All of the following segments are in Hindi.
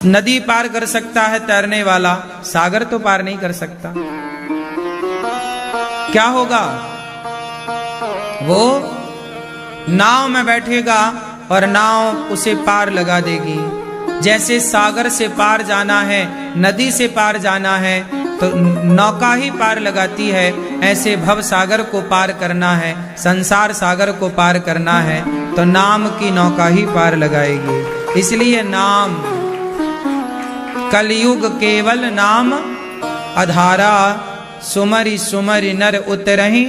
नदी पार कर सकता है तैरने वाला, सागर तो पार नहीं कर सकता। क्या होगा? वो नाव में बैठेगा और नाव उसे पार लगा देगी। जैसे सागर से पार जाना है, नदी से पार जाना है तो नौका ही पार लगाती है, ऐसे भव सागर को पार करना है, संसार सागर को पार करना है तो नाम की नौका ही पार लगाएगी। इसलिए नाम, कलयुग केवल नाम आधारा, सुमरि सुमरि नर उतरहि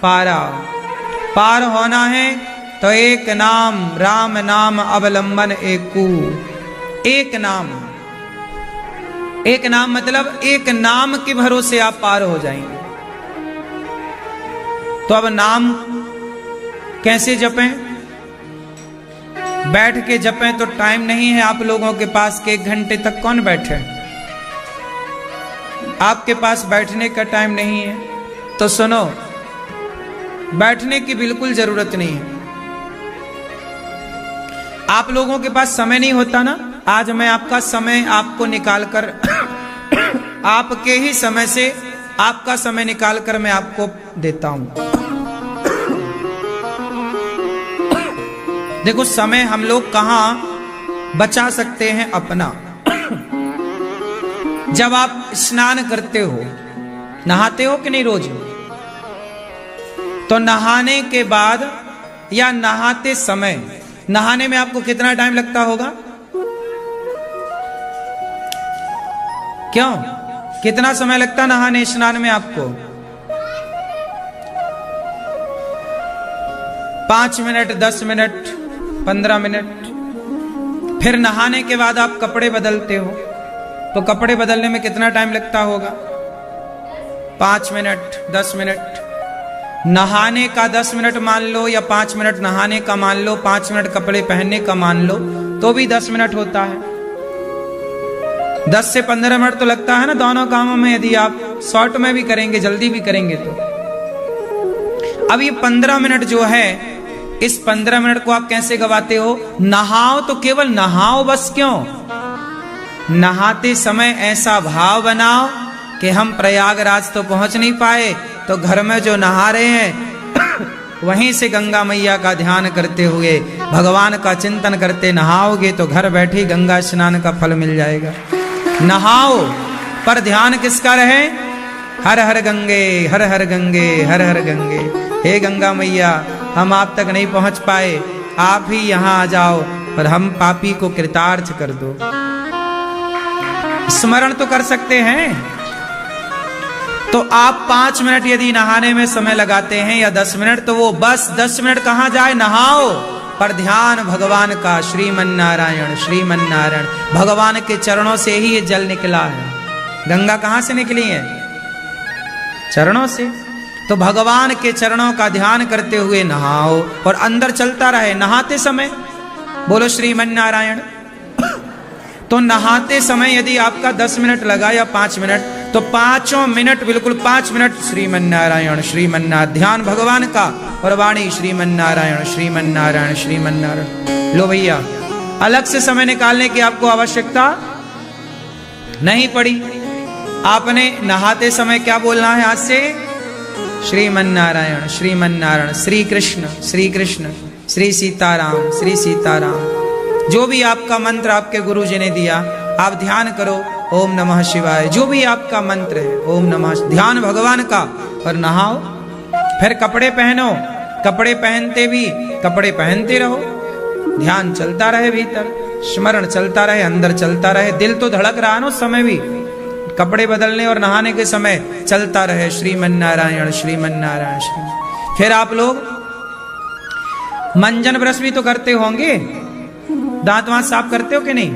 पारा। पार होना है तो एक नाम, राम नाम अवलंबन एकू। एक नाम, एक नाम मतलब एक नाम के भरोसे आप पार हो जाएंगे। तो अब नाम कैसे जपें? बैठ के जपें तो टाइम नहीं है आप लोगों के पास कि 1 घंटे तक कौन बैठे। आपके पास बैठने का टाइम नहीं है तो सुनो, बैठने की बिल्कुल जरूरत नहीं है। आप लोगों के पास समय नहीं होता ना, आज मैं आपका समय आपको निकालकर आपके ही समय से आपका समय निकालकर मैं आपको देता हूं। देखो समय हम लोग कहां बचा सकते हैं अपना। जब आप स्नान करते हो, नहाते हो कि नहीं रोज, तो नहाने के बाद या नहाते समय, नहाने में आपको कितना टाइम लगता होगा? क्यों, कितना समय लगता नहाने स्नान में आपको? 5 मिनट, 10 मिनट, 15 मिनट। फिर नहाने के बाद आप कपड़े बदलते हो तो कपड़े बदलने में कितना टाइम लगता होगा? 5 मिनट, 10 मिनट। नहाने का 10 मिनट मान लो या 5 मिनट नहाने का मान लो, 5 मिनट कपड़े पहनने का मान लो, तो भी 10 मिनट होता है। 10 से 15 मिनट तो लगता है ना दोनों कामों में, यदि आप शॉर्ट में भी करेंगे, जल्दी भी करेंगे तो। अब ये 15 मिनट जो है, इस 15 मिनट को आप कैसे गवाते हो? नहाओ तो केवल नहाओ बस। क्यों? नहाते समय ऐसा भाव बनाओ कि हम प्रयागराज तो पहुंच नहीं पाए तो घर में जो नहा रहे हैं वहीं से गंगा मैया का ध्यान करते हुए, भगवान का चिंतन करते नहाओगे तो घर बैठे गंगा स्नान का फल मिल जाएगा। नहाओ पर ध्यान किसका रहे? हर हर गंगे, हर हर गंगे, हर हर गंगे। हे गंगा मैया, हम आप तक नहीं पहुंच पाए, आप ही यहां आ जाओ और हम पापी को कृतार्थ कर दो। स्मरण तो कर सकते हैं। तो आप 5 मिनट यदि नहाने में समय लगाते हैं या 10 मिनट, तो वो बस 10 मिनट कहां जाए? नहाओ पर ध्यान भगवान का, श्रीमन नारायण, श्रीमन नारायण। भगवान के चरणों से ही ये जल निकला है। गंगा कहां से निकली है? चरणों से। तो भगवान के चरणों का ध्यान करते हुए नहाओ और अंदर चलता रहे नहाते समय। बोलो श्रीमन नारायण। तो नहाते समय यदि आपका 10 मिनट लगा या 5 मिनट, तो 5 मिनट, बिल्कुल 5 मिनट श्रीमन नारायण, श्रीमन नारायण, ध्यान भगवान का और वाणी श्रीमन नारायण, श्रीमन नारायण, श्रीमन नारायण। लो भैया, अलग से समय निकालने की आपको आवश्यकता नहीं पड़ी। आपने नहाते समय क्या बोलना है आज से? श्रीमन नारायण, श्रीमन नारायण, श्री कृष्ण, श्री कृष्ण, श्री सीताराम, श्री सीताराम। जो भी आपका मंत्र आपके गुरु जी ने दिया, आप ध्यान करो, ओम नमः शिवाय। जो भी आपका मंत्र है, ओम नमः, ध्यान भगवान का और नहाओ। फिर कपड़े पहनो, कपड़े पहनते भी कपड़े पहनते रहो, ध्यान चलता रहे, भीतर स्मरण चलता रहे, अंदर चलता रहे। दिल तो धड़क रहा ना उस समय भी, कपड़े बदलने और नहाने के समय चलता रहे श्रीमन नारायण, श्रीमन नारायण, श्रीमन। फिर आप लोग मंजन ब्रश भी तो करते होंगे, दांत वांत साफ करते हो कि नहीं?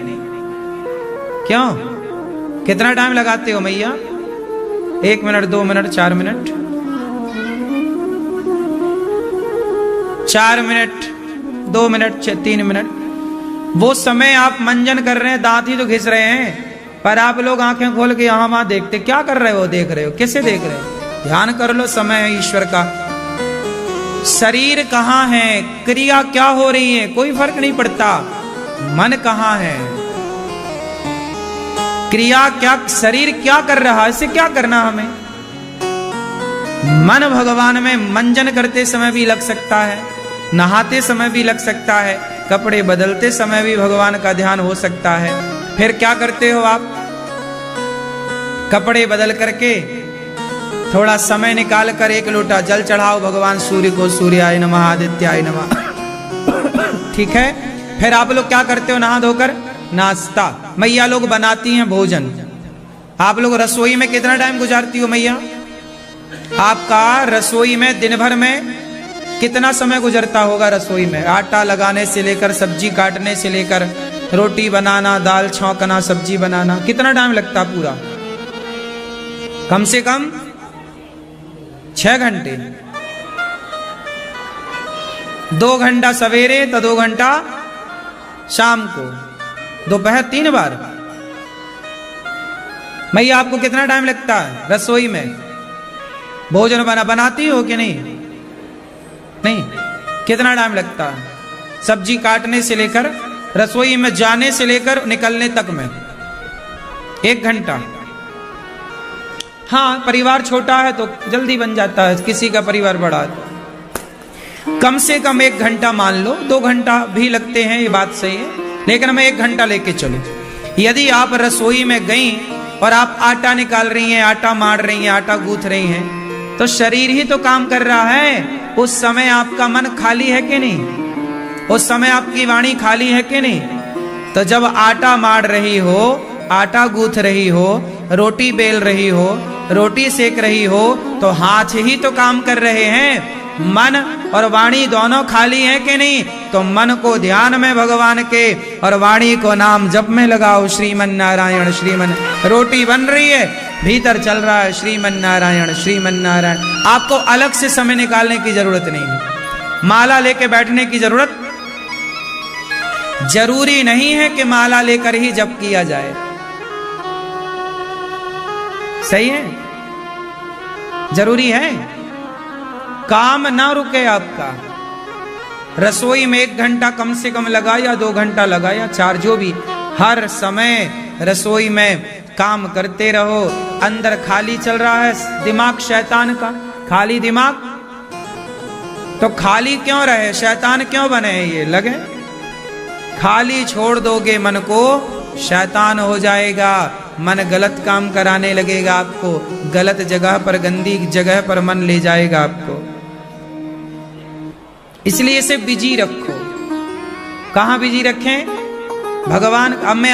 क्यों? कितना टाइम लगाते हो मैया? 1 minute, 2 minute, 4 minute, 4 minute, 2 minute, 3 minute. वो समय आप मंजन कर रहे हैं, दांत ही तो घिस रहे हैं, पर आप लोग आंखें खोल के यहां वहां देखते। क्या कर रहे हो? देख रहे हो। किसे देख रहे हो? ध्यान कर लो, समय है ईश्वर का। शरीर कहां है, क्रिया क्या हो रही है, कोई फर्क नहीं पड़ता। मन कहां है? क्रिया क्या, शरीर क्या कर रहा है, इसे क्या करना हमें। मन भगवान में मंजन करते समय भी लग सकता है, नहाते समय भी लग सकता है, कपड़े बदलते समय भी भगवान का ध्यान हो सकता है। फिर क्या करते हो आप, कपड़े बदल करके थोड़ा समय निकाल कर एक लोटा जल चढ़ाओ भगवान सूर्य को, सूर्याय नमः आदित्याय नमः। ठीक है, फिर आप लोग क्या करते हो, नहा धोकर नाश्ता, मैया लोग बनाती हैं भोजन। आप लोग रसोई में कितना टाइम गुजारती हो मैया, आपका रसोई में दिन भर में कितना समय गुजरता होगा रसोई में, आटा लगाने से लेकर सब्जी काटने से लेकर रोटी बनाना, दाल छौंकना, सब्जी बनाना, कितना टाइम लगता पूरा, कम से कम 6 घंटे। 2 घंटा सवेरे तो 2 घंटा शाम को, दोपहर 3 बार। मैया आपको कितना टाइम लगता है रसोई में, भोजन बनाती हो कि नहीं, नहीं, कितना टाइम लगता है, सब्जी काटने से लेकर रसोई में जाने से लेकर निकलने तक में 1 घंटा। हाँ, परिवार छोटा है तो जल्दी बन जाता है, किसी का परिवार बड़ा है कम से कम 1 घंटा मान लो, 2 घंटा भी लगते हैं, ये बात सही है, लेकिन मैं 1 घंटा लेके चलूं। यदि आप रसोई में गई और आप आटा निकाल रही हैं, आटा मार रही हैं, आटा गूंथ रही हैं, तो शरीर ही तो काम कर रहा है। उस समय आपका मन खाली है कि नहीं, उस समय आपकी वाणी खाली है कि नहीं। तो जब आटा मार रही हो, आटा गूंथ रही हो, रोटी बेल रही हो, रोटी सेक रही हो, तो हाथ ही तो काम कर रहे हैं। मन और वाणी दोनों खाली हैं कि नहीं। तो मन को ध्यान में भगवान के और वाणी को नाम जप में लगाओ, श्रीमन नारायण श्रीमन। रोटी बन रही है, भीतर चल रहा है श्रीमन नारायण श्रीमन नारायण। आपको अलग से समय निकालने की जरूरत नहीं है, माला लेके बैठने की जरूरत, जरूरी नहीं है कि माला लेकर ही जप किया जाए, सही है, जरूरी है। काम ना रुके आपका, रसोई में 1 घंटा कम से कम लगा या 2 घंटा लगा या 4, जो भी, हर समय रसोई में काम करते रहो। अंदर खाली चल रहा है दिमाग शैतान का, खाली दिमाग, तो खाली क्यों रहे, शैतान क्यों बने ये लगे। खाली छोड़ दोगे मन को, शैतान हो जाएगा, मन गलत काम कराने लगेगा, आपको गलत जगह पर, गंदी जगह पर मन ले जाएगा आपको। इसलिए इसे बिजी रखो। कहां बिजी रखें, भगवान। अब मैं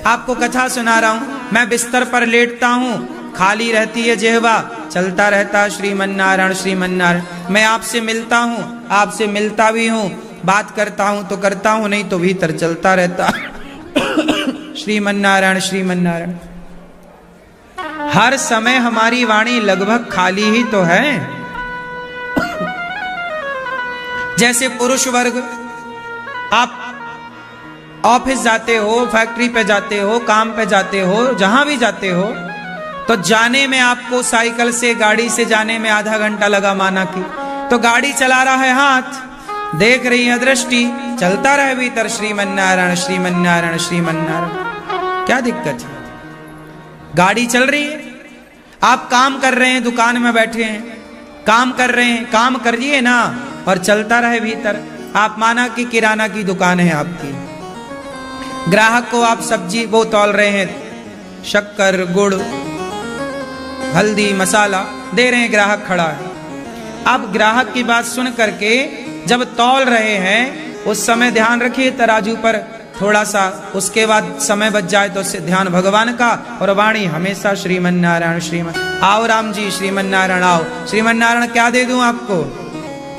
आपको कथा सुना रहा हूं, मैं बिस्तर पर लेटता हूं, खाली रहती है जिह्वा, चलता रहता श्रीमन नारायण श्रीमन नारायण। मैं आपसे मिलता हूं, आपसे मिलता भी हूं, बात करता हूं तो करता हूं, नहीं तो भीतर चलता रहता श्रीमन नारायण श्रीमन नारायण। हर समय हमारी वाणी लगभग खाली ही तो है। जैसे पुरुष वर्ग, आप ऑफिस जाते हो, फैक्ट्री पे जाते हो, काम पे जाते हो, जहां भी जाते हो, तो जाने में आपको साइकिल से, गाड़ी से जाने में आधा घंटा लगा माना कि, तो गाड़ी चला रहा है हाथ, देख रही है दृष्टि, चलता रहे भीतर श्रीमन नारायण श्रीमन नारायण श्रीमन नारायण। क्या दिक्कत है, गाड़ी चल रही है। आप काम कर रहे हैं, दुकान में बैठे हैं, काम कर रहे हैं, काम करिए ना, और चलता रहे भीतर। आप माना कि किराना की दुकान है आपकी, ग्राहक को आप सब्जी वो तौल रहे हैं, शक्कर गुड़ हल्दी मसाला दे रहे हैं, ग्राहक खड़ा है। आप ग्राहक की बात सुन करके जब तौल रहे हैं, उस समय ध्यान रखिए तराजू पर थोड़ा सा, उसके बाद समय बच जाए तो उससे ध्यान भगवान का, और वाणी हमेशा श्रीमन नारायण श्रीमन। आओ राम जी श्रीमन नारायण, आओ श्रीमन नारायण, क्या दे दूं आपको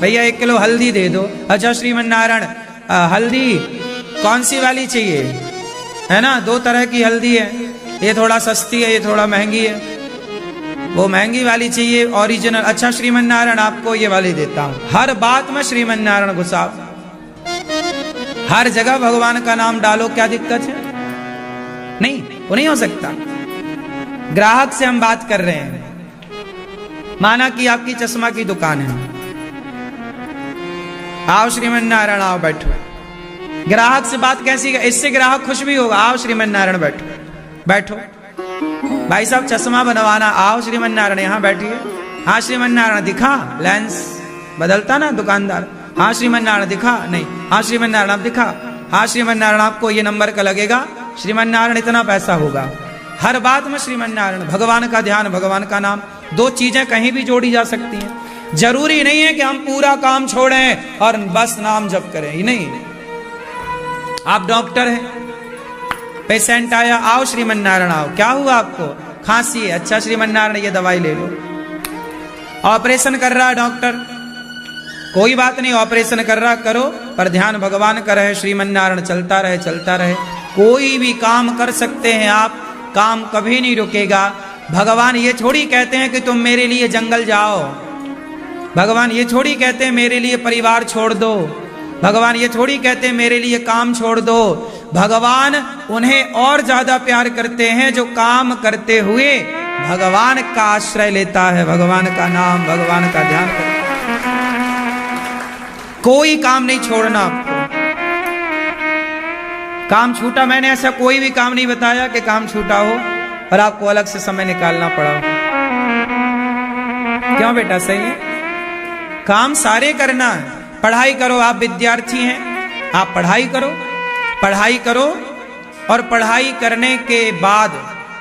भैया, 1 किलो हल्दी दे दो। अच्छा श्रीमन नारायण, हल्दी कौन सी वाली चाहिए, है ना, 2 तरह की हल्दी है, ये थोड़ा सस्ती है, ये थोड़ा महंगी है, वो महंगी वाली चाहिए ओरिजिनल। अच्छा श्रीमन नारायण, आपको ये वाली देता हूं। हर बात में श्रीमन नारायण घुसाओ, हर जगह भगवान का नाम डालो, क्या दिक्कत है, नहीं, वो नहीं हो सकता। ग्राहक से हम बात कर रहे हैं, माना कि आपकी चश्मा की दुकान है, आओ श्रीमन नारायण, आओ बैठो। ग्राहक से बात कैसी, इससे ग्राहक खुश भी होगा, आओ श्रीमन नारायण बैठो। बैठो। भाई साहब चश्मा बनवाना, आओ श्रीमन नारायण यहाँ बैठिए। हाँ श्रीमन नारायण दिखा, लेंस बदलता ना दुकानदार। हाँ श्रीमन नारायण दिखा, नहीं। हाँ श्रीमन नारायण आप दिखा। हाँ श्रीमन नारायण आपको ये नंबर का लगेगा, श्रीमन नारायण इतना पैसा होगा। हर बात में श्रीमन नारायण, भगवान का ध्यान, भगवान का नाम, दो चीजें कहीं भी जोड़ी जा सकती हैं। जरूरी नहीं है कि हम पूरा काम छोड़ें और बस नाम जप करें, ही नहीं। आप डॉक्टर हैं, पेशेंट आया, आओ श्रीमन नारायण आओ, क्या हुआ आपको? खांसी है, अच्छा श्रीमन नारायण ये दवाई ले लो। ऑपरेशन कर रहा है डॉक्टर, कोई बात नहीं, ऑपरेशन कर रहा करो, पर ध्यान भगवान का रहे, श्रीमन नारायण चलता रहे, चलता रहे। कोई भी काम कर सकते हैं आप, काम कभी नहीं रुकेगा। भगवान ये थोड़ी कहते हैं कि तुम मेरे लिए जंगल जाओ, भगवान ये थोड़ी कहते हैं मेरे लिए परिवार छोड़ दो, भगवान ये थोड़ी कहते हैं मेरे लिए काम छोड़ दो। भगवान उन्हें और ज्यादा प्यार करते हैं जो काम करते हुए भगवान का आश्रय लेता है, भगवान का नाम, भगवान का ध्यान करता है। कोई काम नहीं छोड़ना आपको। काम छूटा, मैंने ऐसा कोई भी काम नहीं बताया कि काम छूटा हो और आपको अलग से समय निकालना पड़ा हो। क्यों बेटा, सही है, काम सारे करना है। पढ़ाई करो, आप विद्यार्थी हैं, आप पढ़ाई करो, पढ़ाई करो, और पढ़ाई करने के बाद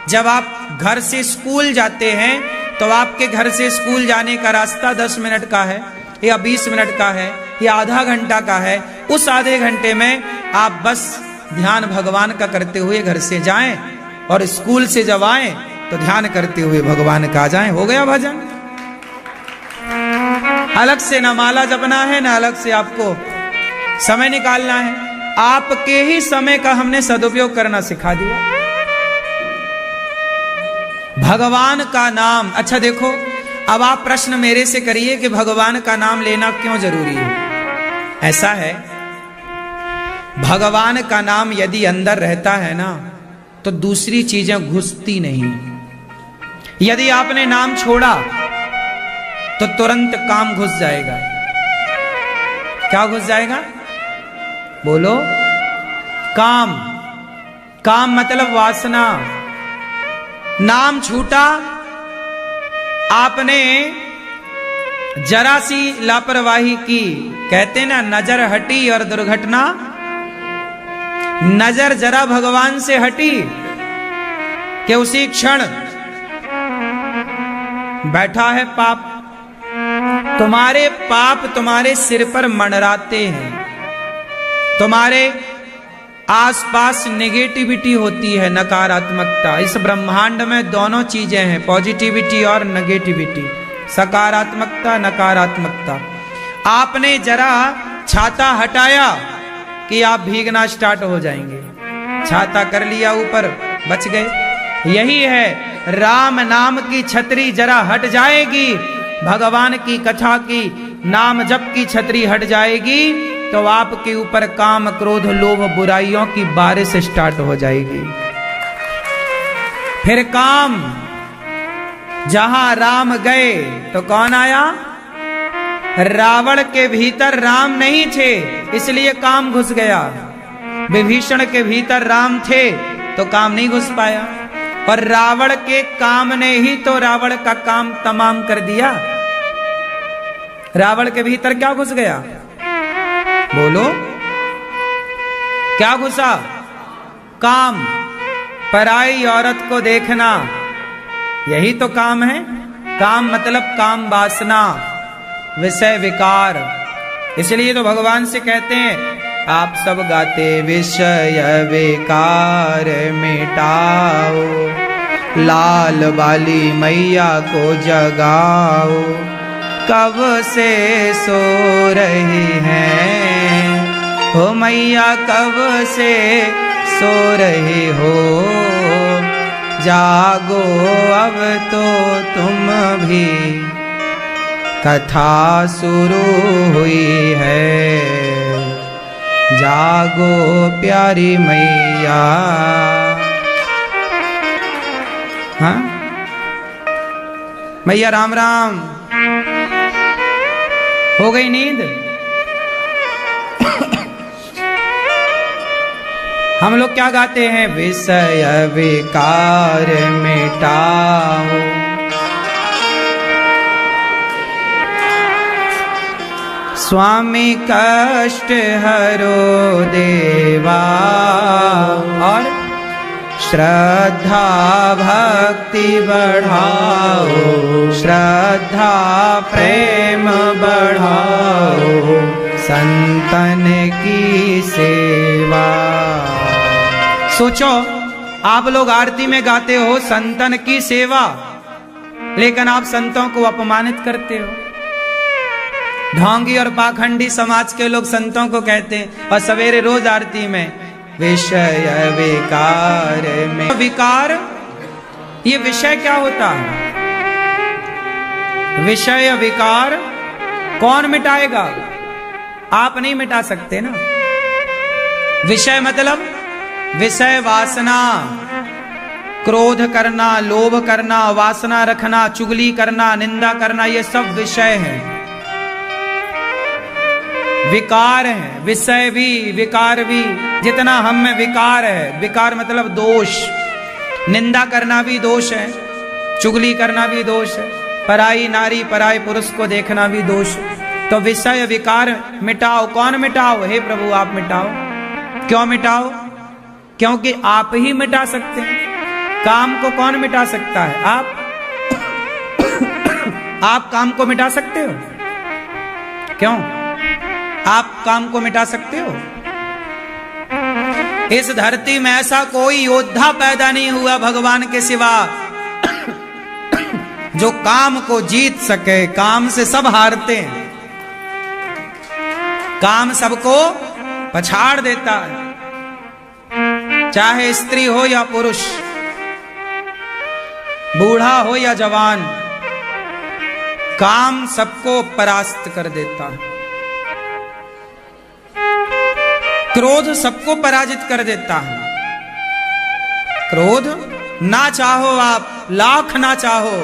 जब आप घर से स्कूल जाते हैं तो आपके घर से स्कूल जाने का रास्ता 10 मिनट का है या 20 मिनट का है या आधा घंटा का है। उस आधे घंटे में आप बस ध्यान भगवान का करते हुए घर से जाएं, और स्कूल से जब आएं तो ध्यान करते हुए भगवान का जाएं। हो गया भजन। अलग से ना माला जपना है, ना अलग से आपको समय निकालना है। आपके ही समय का हमने सदुपयोग करना सिखा दिया। भगवान का नाम, अच्छा देखो, अब आप प्रश्न मेरे से करिए कि भगवान का नाम लेना क्यों जरूरी है। ऐसा है, भगवान का नाम यदि अंदर रहता है ना तो दूसरी चीजें घुसती नहीं। यदि आपने नाम छोड़ा तो तुरंत काम घुस जाएगा। क्या घुस जाएगा? बोलो। काम, काम मतलब वासना। नाम छूटा, आपने जरा सी लापरवाही की, कहते ना नजर हटी और दुर्घटना। नजर जरा भगवान से हटी कि उसी क्षण बैठा है पाप। तुम्हारे पाप तुम्हारे सिर पर मंडराते हैं, तुम्हारे आसपास नेगेटिविटी होती है, नकारात्मकता। इस ब्रह्मांड में दोनों चीजें हैं, पॉजिटिविटी और नेगेटिविटी, सकारात्मकता नकारात्मकता। आपने जरा छाता हटाया कि आप भीगना स्टार्ट हो जाएंगे। छाता कर लिया ऊपर, बच गए। यही है, राम नाम की छतरी जरा हट जाएगी, भगवान की कथा की नाम जप की छतरी हट जाएगी तो आपके ऊपर काम क्रोध लोभ बुराइयों की बारिश स्टार्ट हो जाएगी। फिर काम, जहां राम गए तो कौन आया? रावण के भीतर राम नहीं थे, इसलिए काम घुस गया। विभीषण के भीतर राम थे तो काम नहीं घुस पाया, और रावण के काम ने ही तो रावण का काम तमाम कर दिया। रावण के भीतर क्या घुस गया? बोलो, क्या घुसा? काम। पराई औरत को देखना, यही तो काम है। काम मतलब काम वासना, विषय विकार। इसलिए तो भगवान से कहते हैं, आप सब गाते विषय विकार मिटाओ, लाल बाली मैया को जगाओ, कब से सो रही हैं हो मैया, कब से सो रही हो, जागो अब तो तुम भी, कथा शुरू हुई है, जागो प्यारी मैया। हाँ मैया राम राम। हो गई नींद? हम लोग क्या गाते हैं? विषय विकार मिटाओ, स्वामी कष्ट हरो देवा, और श्रद्धा भक्ति बढ़ाओ, श्रद्धा प्रेम बढ़ाओ, संतन की सेवा। सोचो, आप लोग आरती में गाते हो संतन की सेवा, लेकिन आप संतों को अपमानित करते हो। ढोंगी और पाखंडी समाज के लोग संतों को कहते हैं, और सवेरे रोज आरती में विषय विकार में। विकार, ये विषय क्या होता है? विषय विकार कौन मिटाएगा? आप नहीं मिटा सकते ना। विषय मतलब विषय वासना, क्रोध करना, लोभ करना, वासना रखना, चुगली करना, निंदा करना, ये सब विषय है। विकार है, विषय भी विकार भी। जितना हम में विकार है, विकार मतलब दोष, निंदा करना भी दोष है, चुगली करना भी दोष है, पराई नारी पराई पुरुष को देखना भी दोष है। तो विषय विकार मिटाओ। कौन मिटाओ? हे प्रभु आप मिटाओ। क्यों मिटाओ? क्योंकि आप ही मिटा सकते हैं। काम को कौन मिटा सकता है? आप काम को मिटा सकते हो? क्यों? आप काम को मिटा सकते हो? इस धरती में ऐसा कोई योद्धा पैदा नहीं हुआ भगवान के सिवा जो काम को जीत सके। काम से सब हारते हैं, काम सबको पछाड़ देता है, चाहे स्त्री हो या पुरुष, बूढ़ा हो या जवान, काम सबको परास्त कर देता है। क्रोध सबको पराजित कर देता है। क्रोध ना चाहो आप, लाख ना चाहो,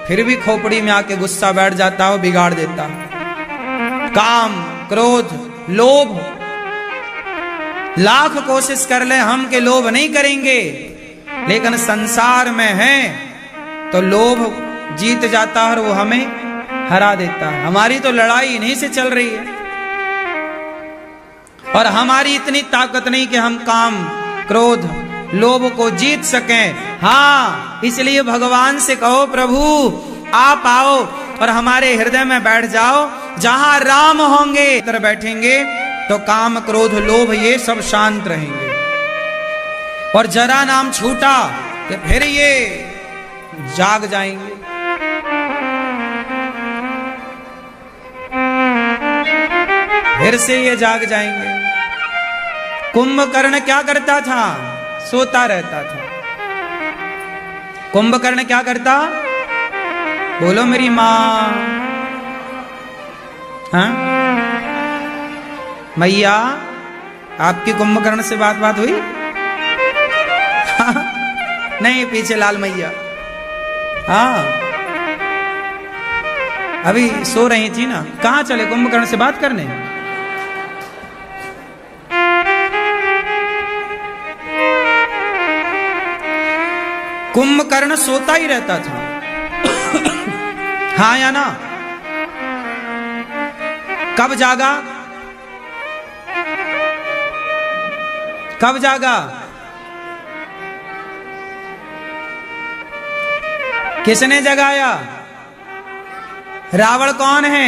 फिर भी खोपड़ी में आके गुस्सा बैठ जाता हो, बिगाड़ देता है। काम, क्रोध, लोभ, लाख कोशिश कर ले हम के लोभ नहीं करेंगे, लेकिन संसार में है तो लोभ जीत जाता है और वो हमें हरा देता है। हमारी तो लड़ाई इन्हीं से चल रही है, और हमारी इतनी ताकत नहीं कि हम काम, क्रोध, लोभ को जीत सकें। हाँ, इसलिए भगवान से कहो प्रभु आप आओ और हमारे हृदय में बैठ जाओ। जहां राम होंगे इधर बैठेंगे तो काम, क्रोध, लोभ ये सब शांत रहेंगे। और जरा नाम छूटा कि फिर ये जाग जाएंगे। फिर से ये जाग जाएंगे। कुंभकर्ण क्या करता था? सोता रहता था। कुंभकर्ण क्या करता? बोलो मेरी मां। हाँ मैया, आपकी कुंभकर्ण से बात हुई? नहीं, पीछे लाल मैया। हाँ, अभी सो रही थी ना। कहां चले कुंभकर्ण से बात करने? कुंभकर्ण सोता ही रहता था। हाँ या ना? कब जागा? कब जागा? किसने जगाया? रावण कौन है?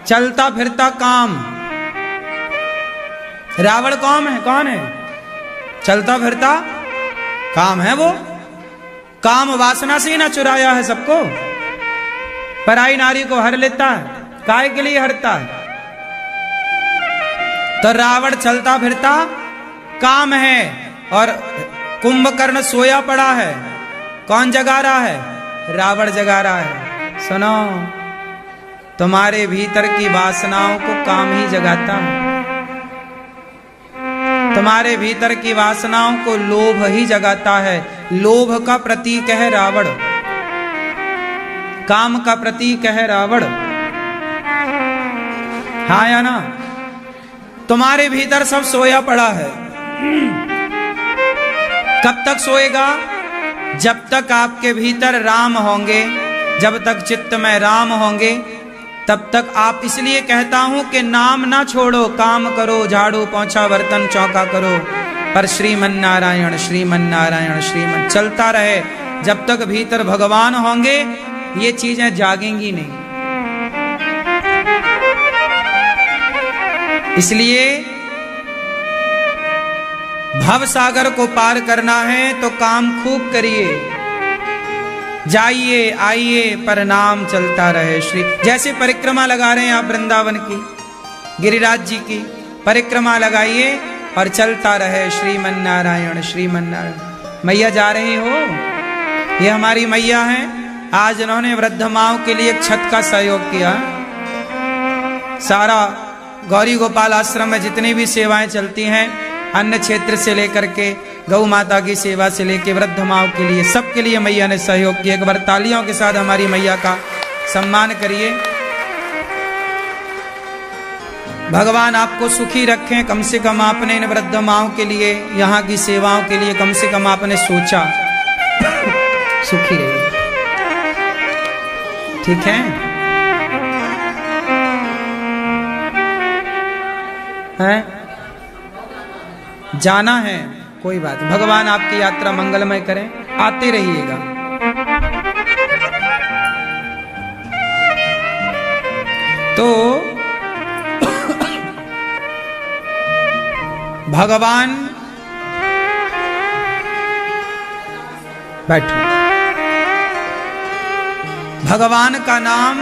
चलता फिरता काम। रावण कौन है? चलता फिरता काम है वो। काम वासना से ही ना चुराया है सबको। पराई नारी को हर लेता है, काहे के लिए हरता है? तो रावण चलता फिरता काम है, और कुंभकर्ण सोया पड़ा है। कौन जगा रहा है? रावण जगा रहा है। सुनो, तुम्हारे भीतर की वासनाओं को काम ही जगाता है। तुम्हारे भीतर की वासनाओं को लोभ ही जगाता है। लोभ का प्रतीक है रावण, काम का प्रतीक है रावण। हाँ या ना? तुम्हारे भीतर सब सोया पड़ा है। कब तक सोएगा? जब तक आपके भीतर राम होंगे, जब तक चित्त में राम होंगे, तब तक आप। इसलिए कहता हूं कि नाम ना छोड़ो, काम करो, झाड़ू पोंछा बर्तन चौका करो, पर श्रीमन नारायण श्रीमन नारायण श्रीमन चलता रहे। जब तक भीतर भगवान होंगे ये चीजें जागेंगी नहीं। इसलिए भव सागर को पार करना है तो काम खूब करिए, जाइए आइए पर नाम चलता रहे। श्री जैसे परिक्रमा लगा रहे हैं आप वृंदावन की, गिरिराज जी की परिक्रमा लगाइए और चलता रहे श्रीमन नारायण श्रीमन नारायण। मैया जा रही हो, ये हमारी मैया हैं। आज इन्होंने वृद्ध माओं के लिए एक छत का सहयोग किया। सारा गौरी गोपाल आश्रम में जितनी भी सेवाएं चलती हैं, अन्य क्षेत्र से लेकर के गौ माता की सेवा से लेकर वृद्ध माओं के लिए, सबके लिए मैया ने सहयोग किया। एक बार तालियों के साथ हमारी मैया का सम्मान करिए। भगवान आपको सुखी रखें। कम से कम आपने इन वृद्ध माओं के लिए, यहाँ की सेवाओं के लिए कम से कम आपने सोचा। सुखी रहिए, ठीक है? जाना है, कोई बात। भगवान आपकी यात्रा मंगलमय करें, आते रहिएगा। तो भगवान, बैठो। भगवान का नाम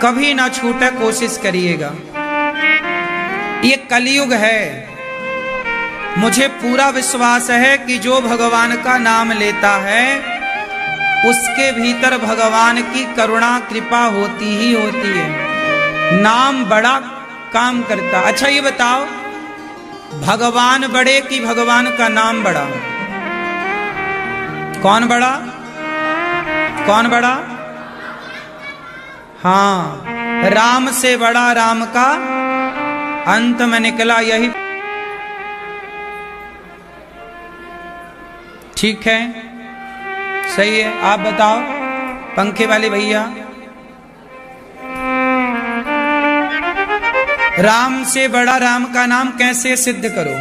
कभी ना छूटे, कोशिश करिएगा। ये कलयुग है, मुझे पूरा विश्वास है कि जो भगवान का नाम लेता है उसके भीतर भगवान की करुणा कृपा होती ही होती है। नाम बड़ा काम करता। अच्छा ये बताओ, भगवान बड़े कि भगवान का नाम बड़ा? कौन बड़ा? कौन बड़ा? हाँ, राम से बड़ा राम का अंत में निकला, यही ठीक है, सही है। आप बताओ पंखे वाले भैया, राम से बड़ा राम का नाम कैसे सिद्ध करो?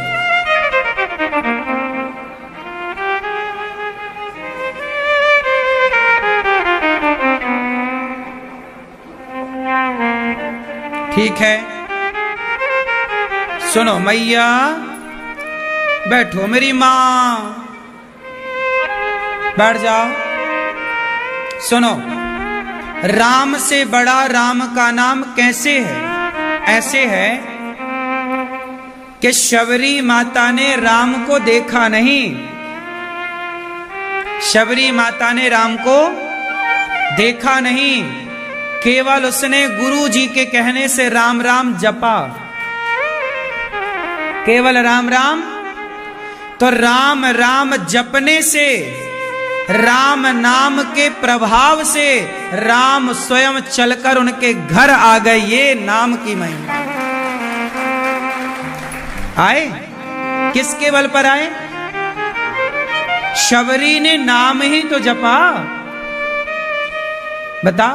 ठीक है, सुनो मैया, बैठो मेरी मां, बैठ जाओ। सुनो, राम से बड़ा राम का नाम कैसे है? ऐसे है कि शबरी माता ने राम को देखा नहीं। शबरी माता ने राम को देखा नहीं, केवल उसने गुरु जी के कहने से राम राम जपा, केवल राम राम। तो राम राम जपने से, राम नाम के प्रभाव से राम स्वयं चलकर उनके घर आ गए। ये नाम की महिमा। आए, किसके बल पर आए? शबरी ने नाम ही तो जपा। बता,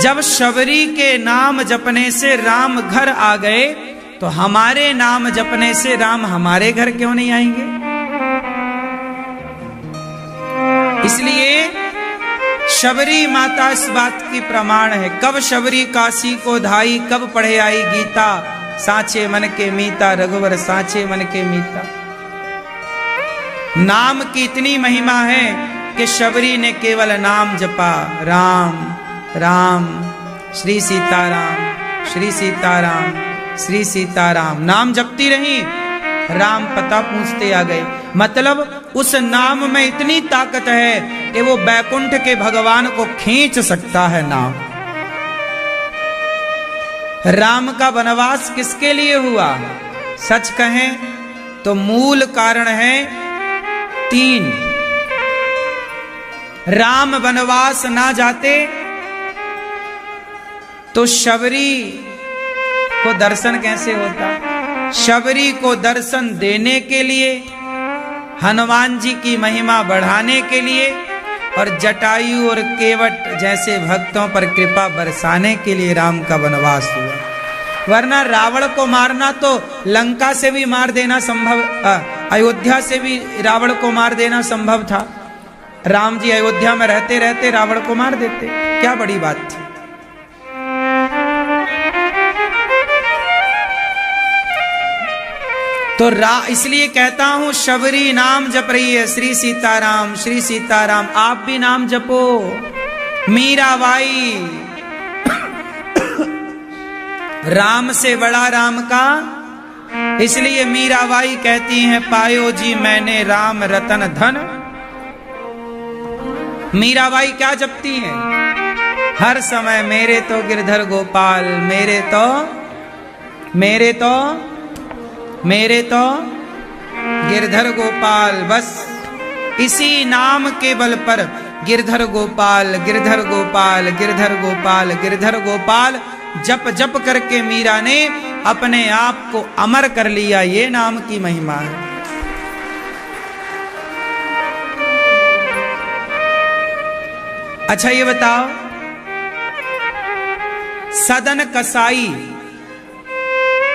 जब शबरी के नाम जपने से राम घर आ गए, तो हमारे नाम जपने से राम हमारे घर क्यों नहीं आएंगे? इसलिए शबरी माता इस बात की प्रमाण है। कब शबरी काशी को धाई, कब पढ़े आई गीता, साचे मन के मीता, रघुवर साचे मन के मीता। नाम की इतनी महिमा है कि शबरी ने केवल नाम जपा, राम राम, श्री सीताराम, श्री सीताराम, श्री सीताराम। नाम जपती रही, राम पता पूछते आ गए। मतलब उस नाम में इतनी ताकत है कि वो बैकुंठ के भगवान को खींच सकता है नाम। राम का वनवास किसके लिए हुआ? सच कहें तो मूल कारण है 3। राम वनवास ना जाते तो शबरी को दर्शन कैसे होता? शबरी को दर्शन देने के लिए, हनुमान जी की महिमा बढ़ाने के लिए, और जटायु और केवट जैसे भक्तों पर कृपा बरसाने के लिए राम का वनवास हुआ। वरना रावण को मारना तो लंका से भी मार देना संभव, अयोध्या से भी रावण को मार देना संभव था। राम जी अयोध्या में रहते रहते रावण को मार देते, क्या बड़ी बात थी। तो इसलिए कहता हूं शबरी नाम जप रही है, श्री सीताराम श्री सीताराम। आप भी नाम जपो। मीराबाई, राम से बड़ा राम का, इसलिए मीराबाई कहती हैं पायो जी मैंने राम रतन धन। मीराबाई क्या जपती हैं हर समय? मेरे तो गिरधर गोपाल, मेरे तो गिरधर गोपाल। बस इसी नाम के बल पर गिरधर गोपाल गिरधर गोपाल गिरधर गोपाल गिरधर गोपाल जप जप करके मीरा ने अपने आप को अमर कर लिया। ये नाम की महिमा है। अच्छा ये बताओ, सदन कसाई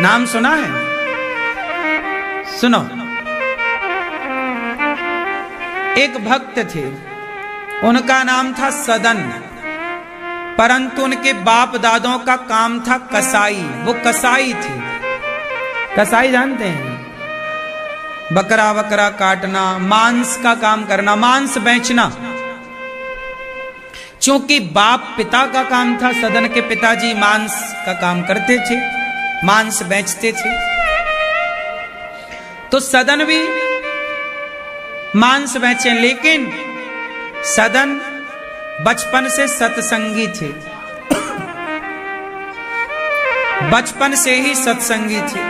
नाम सुना है? सुनो, एक भक्त थे, उनका नाम था सदन, परंतु उनके बाप दादों का काम था कसाई। वो कसाई थे। कसाई जानते हैं? बकरा वकरा काटना, मांस का काम करना, मांस बेचना। चूंकि बाप पिता का काम था, सदन के पिताजी मांस का काम करते थे, मांस बेचते थे। तो सदन भी मांस बेचे, लेकिन सदन बचपन से सत्संगी थे, बचपन से ही सत्संगी थे।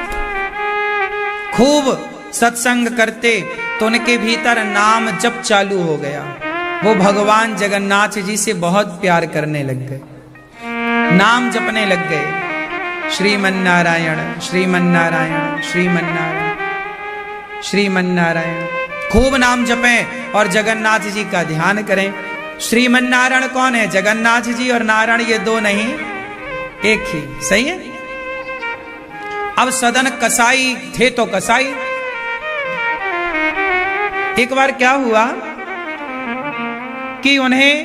खूब सत्संग करते तो उनके भीतर नाम जप चालू हो गया। वो भगवान जगन्नाथ जी से बहुत प्यार करने लग गए, नाम जपने लग गए। श्रीमन्नारायण श्रीमन्नारायण श्रीमन्नारायण श्रीमन्नारायण। खूब नाम जपें और जगन्नाथ जी का ध्यान करें। श्रीमन्नारायण कौन है? जगन्नाथ जी, और नारायण ये दो नहीं, एक ही। सही है? अब सदन कसाई थे तो कसाई। एक बार क्या हुआ कि उन्हें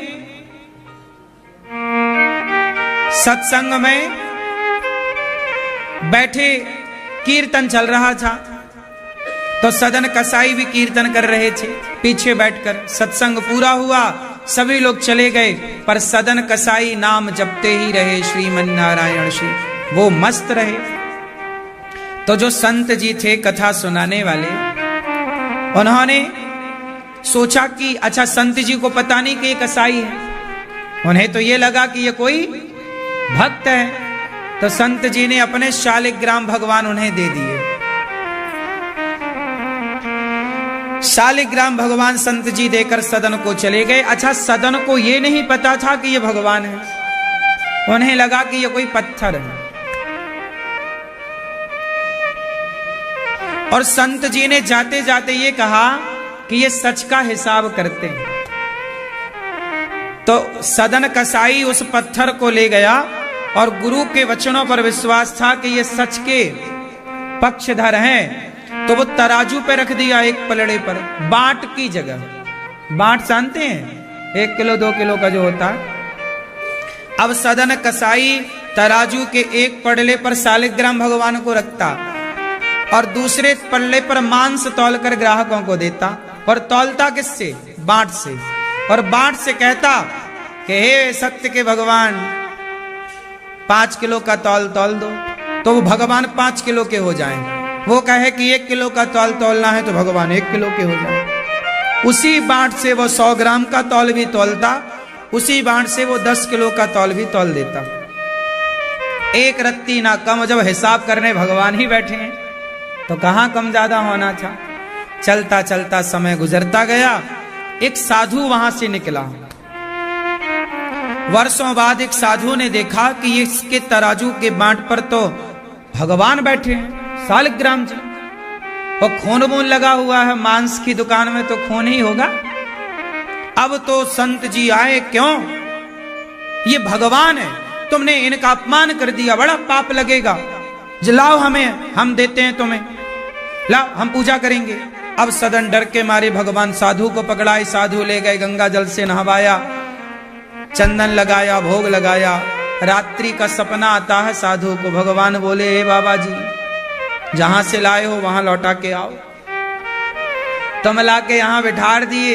सत्संग में बैठे कीर्तन चल रहा था, तो सदन कसाई भी कीर्तन कर रहे थे पीछे बैठकर। सत्संग पूरा हुआ, सभी लोग चले गए, पर सदन कसाई नाम जपते ही रहे, श्रीमन्नारायण श्री। वो मस्त रहे। तो जो संत जी थे कथा सुनाने वाले, उन्होंने सोचा कि अच्छा संत जी को पता नहीं कि ये कसाई है, उन्हें तो ये लगा कि ये कोई भक्त है। तो संत जी ने अपने शालिग्राम भगवान उन्हें दे दिए। शालिग्राम भगवान संत जी देकर सदन को चले गए। अच्छा सदन को ये नहीं पता था कि ये भगवान है, उन्हें लगा कि ये कोई पत्थर है। और संत जी ने जाते जाते ये कहा कि ये सच का हिसाब करते हैं। तो सदन कसाई उस पत्थर को ले गया और गुरु के वचनों पर विश्वास था कि ये सच के पक्षधर हैं, तो वो तराजू पे रख दिया एक पलड़े पर, बाट की जगह। बाट जानते हैं? 1 किलो 2 किलो का जो होता है। अब सदन कसाई तराजू के एक पलड़े पर शालिग्राम भगवान को रखता और दूसरे पल्ले पर मांस तौलकर ग्राहकों को देता। और तौलता किससे? बाट से। और बाट से कहता कि हे सत्य के भगवान 5 किलो का तौल तौल दो, तो वो भगवान 5 किलो के हो जाएं। वो कहे कि 1 किलो का तौल तौलना है तो भगवान 1 किलो के हो जाए। उसी बाट से वो 100 ग्राम का तौल भी तौलता, उसी बाट से वो 10 किलो का तौल भी तौल देता। एक रत्ती ना कम। जब हिसाब करने भगवान ही बैठे हैं तो कहां कम ज्यादा होना था। चलता चलता समय गुजरता गया। एक साधु वहां से निकला। वर्षों बाद एक साधु ने देखा कि इसके तराजू के बाट पर तो भगवान बैठे हैं, शालिग्राम जी, और खून वून लगा हुआ है, मांस की दुकान में तो खून ही होगा। अब तो संत जी आए, क्यों? ये भगवान है, तुमने इनका अपमान कर दिया, बड़ा पाप लगेगा, लाओ हमें, हम देते हैं तुम्हें, लाओ हम पूजा करेंगे। अब सदन डर के मारे भगवान साधु को पकड़ाए, साधु ले गए, गंगा जल से नहवाया, चंदन लगाया, भोग लगाया। रात्रि का सपना आता है साधु को, भगवान बोले, हे बाबा जी, जहां से लाए हो वहां लौटा के आओ। तुम ला के यहां बिठा दिए,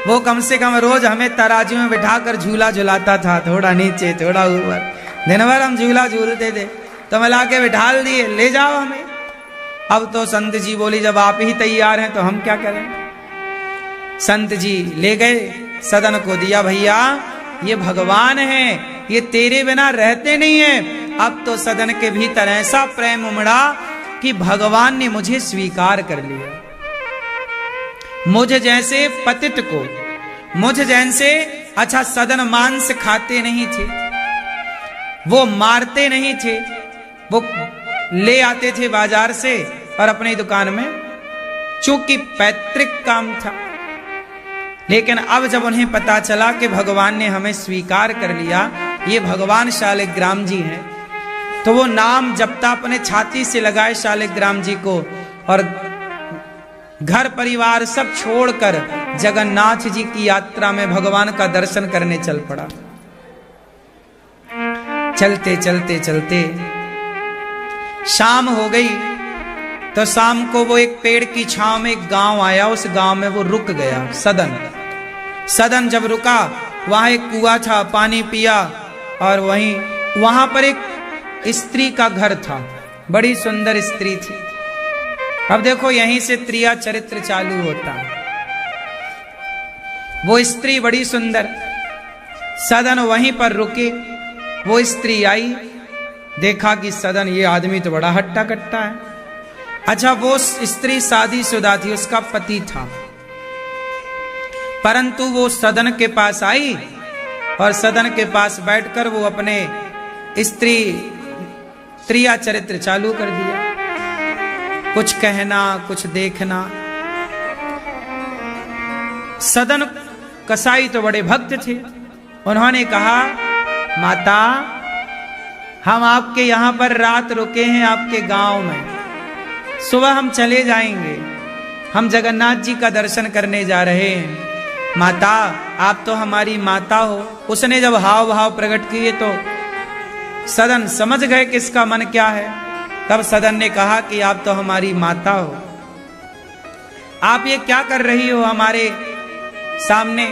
वो कम से कम रोज हमें तराजू में बिठाकर झूला झुलाता था, थोड़ा नीचे थोड़ा ऊपर, दिन भर हम झूला झूलते थे, तुम ला के बिठा दिए, ले जाओ हमें। अब तो संत जी बोली, जब आप ही तैयार हैं तो हम क्या करें। संत जी ले गए, सदन को दिया, भैया ये भगवान है, ये तेरे बिना रहते नहीं है। अब तो सदन के भीतर ऐसा प्रेम उमड़ा कि भगवान ने मुझे स्वीकार कर लिया। मुझ जैसे पतित को, मुझ जैसे, अच्छा सदन मांस खाते नहीं थे, वो मारते नहीं थे, वो ले आते थे बाजार से और अपनी दुकान में, चूंकि पैतृक काम था। लेकिन अब जब उन्हें पता चला कि भगवान ने हमें स्वीकार कर लिया, ये भगवान शालिग्राम जी हैं, तो वो नाम जपता अपने छाती से लगाए शालिग्राम जी को, और घर परिवार सब छोड़कर जगन्नाथ जी की यात्रा में भगवान का दर्शन करने चल पड़ा। चलते चलते चलते शाम हो गई, तो शाम को वो एक पेड़ की छांव में एक गांव आया, उस गांव में वो रुक गया। सदन जब रुका, वहां एक कुआं था, पानी पिया, और वहां पर एक स्त्री का घर था, बड़ी सुंदर स्त्री थी। अब देखो यहीं से त्रिया चरित्र चालू होता है। वो स्त्री बड़ी सुंदर, सदन वहीं पर रुके, वो स्त्री आई, देखा कि सदन ये आदमी तो बड़ा हट्टा कट्टा है। अच्छा वो स्त्री शादीशुदा थी, उसका पति था, परंतु वो सदन के पास आई और सदन के पास बैठकर वो अपने स्त्री त्रिया चरित्र चालू कर दिया, कुछ कहना कुछ देखना। सदन कसाई तो बड़े भक्त थे, उन्होंने कहा, माता हम आपके यहां पर रात रुके हैं, आपके गांव में, सुबह हम चले जाएंगे, हम जगन्नाथ जी का दर्शन करने जा रहे हैं। माता आप तो हमारी माता हो। उसने जब हाव भाव प्रकट किए तो सदन समझ गए कि इसका मन क्या है। तब सदन ने कहा कि आप तो हमारी माता हो, आप ये क्या कर रही हो हमारे सामने।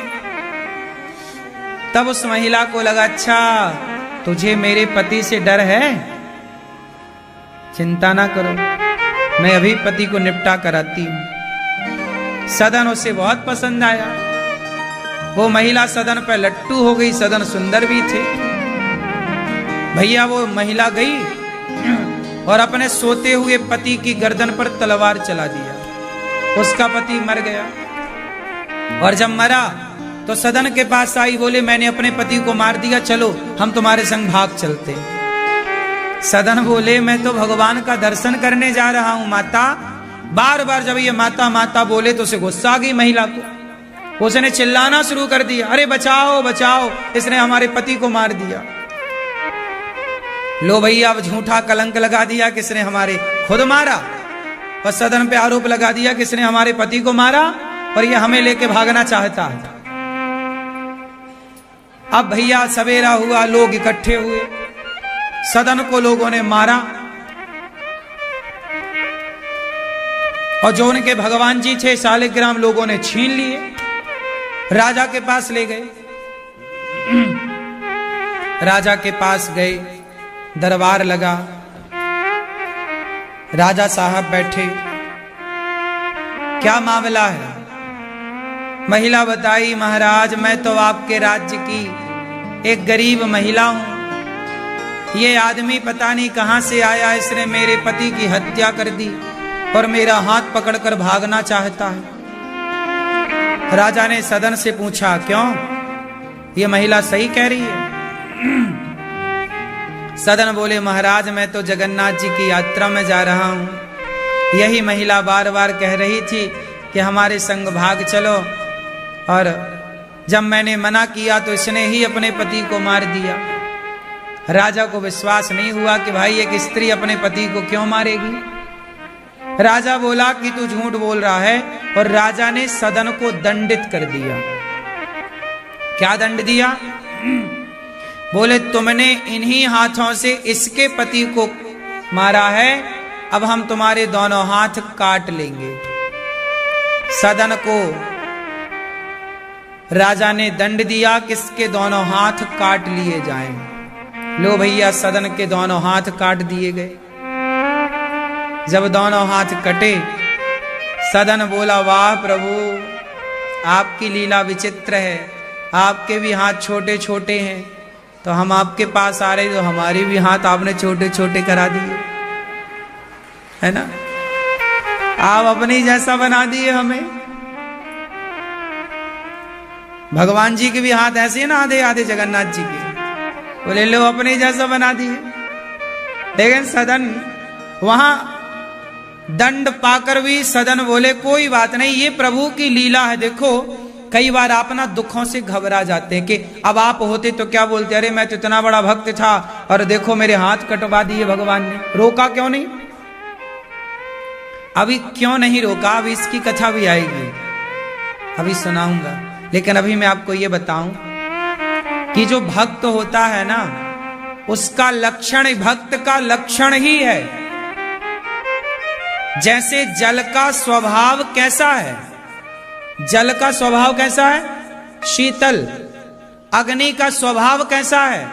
तब उस महिला को लगा, अच्छा तुझे मेरे पति से डर है, चिंता ना करो, मैं अभी पति को निपटा कराती हूं। सदन उसे बहुत पसंद आया, वो महिला सदन पर लट्टू हो गई, सदन सुंदर भी थे। भैया वो महिला गई और अपने सोते हुए पति की गर्दन पर तलवार चला दिया, उसका पति मर गया। और जब मरा तो सदन के पास आई, बोले मैंने अपने पति को मार दिया, चलो हम तुम्हारे संग भाग चलते। सदन बोले मैं तो भगवान का दर्शन करने जा रहा हूं माता। बार बार जब ये माता माता बोले तो उसे गुस्सा आ गई महिला को, उसने चिल्लाना शुरू कर दिया, अरे बचाओ बचाओ, इसने हमारे पति को मार दिया। लो भैया अब झूठा कलंक लगा दिया, किसने हमारे खुद मारा, और सदन पे आरोप लगा दिया किसने हमारे पति को मारा और ये हमें लेके भागना चाहता है। अब भैया सवेरा हुआ, लोग इकट्ठे हुए, सदन को लोगों ने मारा, और जो उनके भगवान जी थे शालिग्राम लोगों ने छीन लिए, राजा के पास ले गए। राजा के पास गए, दरबार लगा, राजा साहब बैठे, क्या मामला है। महिला बताई, महाराज मैं तो आपके राज्य की एक गरीब महिला हूं, ये आदमी पता नहीं कहां से आया, इसने मेरे पति की हत्या कर दी और मेरा हाथ पकड़कर भागना चाहता है। राजा ने सदन से पूछा, क्यों, ये महिला सही कह रही है। सदन बोले, महाराज मैं तो जगन्नाथ जी की यात्रा में जा रहा हूं, यही महिला बार बार कह रही थी कि हमारे संग भाग चलो, और जब मैंने मना किया तो इसने ही अपने पति को मार दिया। राजा को विश्वास नहीं हुआ कि भाई एक स्त्री अपने पति को क्यों मारेगी। राजा बोला कि तू झूठ बोल रहा है, और राजा ने सदन को दंडित कर दिया। क्या दंड दिया? बोले तुमने इन्हीं हाथों से इसके पति को मारा है, अब हम तुम्हारे दोनों हाथ काट लेंगे। सदन को राजा ने दंड दिया कि इसके दोनों हाथ काट लिए जाएं। लो भैया, सदन के दोनों हाथ काट दिए गए। जब दोनों हाथ कटे, सदन बोला वाह प्रभु, आपकी लीला विचित्र है, आपके भी हाथ छोटे छोटे हैं, तो हम आपके पास आ रहे तो हमारे भी हाथ आपने छोटे छोटे करा दिए, है ना। आप अपने जैसा बना दिए हमें। भगवान जी के भी हाथ ऐसे है ना, आधे आधे जगन्नाथ जी के, बोले लो अपने जैसा बना दिए। लेकिन सदन वहां दंड पाकर भी सदन बोले कोई बात नहीं, ये प्रभु की लीला है। देखो कई बार आप ना दुखों से घबरा जाते हैं कि अब आप होते तो क्या बोलते, अरे मैं तो इतना बड़ा भक्त था और देखो मेरे हाथ कटवा दिए भगवान ने। रोका क्यों नहीं? अभी क्यों नहीं रोका, अभी इसकी कथा भी आएगी, अभी सुनाऊंगा। लेकिन अभी मैं आपको ये बताऊं कि जो भक्त होता है ना, उसका लक्षण भक्त का लक्षण ही है। जैसे जल का स्वभाव कैसा है, जल का स्वभाव कैसा है? शीतल। अग्नि का स्वभाव कैसा है?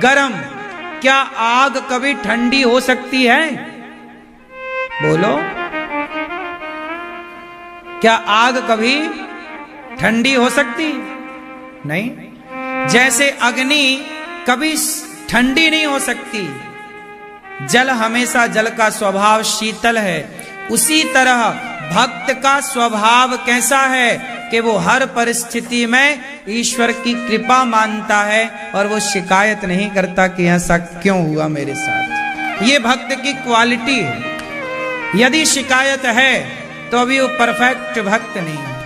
गरम। क्या आग कभी ठंडी हो सकती है? बोलो, क्या आग कभी ठंडी हो सकती? नहीं। जैसे अग्नि कभी ठंडी नहीं हो सकती, जल हमेशा, जल का स्वभाव शीतल है। उसी तरह भक्त का स्वभाव कैसा है कि वो हर परिस्थिति में ईश्वर की कृपा मानता है और वो शिकायत नहीं करता कि ऐसा क्यों हुआ मेरे साथ। ये भक्त की क्वालिटी है। यदि शिकायत है तो अभी वो परफेक्ट भक्त नहीं है।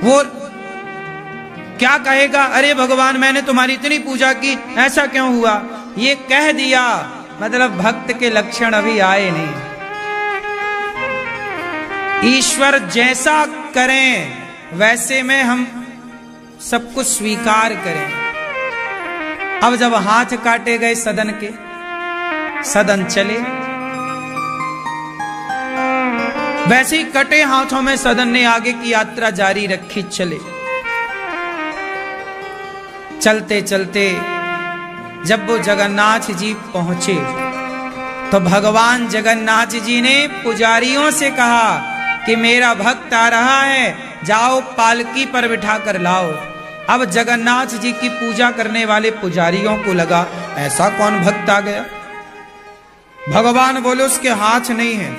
वो क्या कहेगा, अरे भगवान मैंने तुम्हारी इतनी पूजा की, ऐसा क्यों हुआ, ये कह दिया, मतलब भक्त के लक्षण अभी आए नहीं। ईश्वर जैसा करें वैसे में हम सब कुछ स्वीकार करें। अब जब हाथ काटे गए सदन के, सदन चले, वैसे ही कटे हाथों में सदन ने आगे की यात्रा जारी रखी। चले चलते चलते जब वो जगन्नाथ जी पहुंचे तो भगवान जगन्नाथ जी ने पुजारियों से कहा कि मेरा भक्त आ रहा है, जाओ पालकी पर बिठा कर लाओ। अब जगन्नाथ जी की पूजा करने वाले पुजारियों को लगा ऐसा कौन भक्त आ गया। भगवान बोले उसके हाथ नहीं है,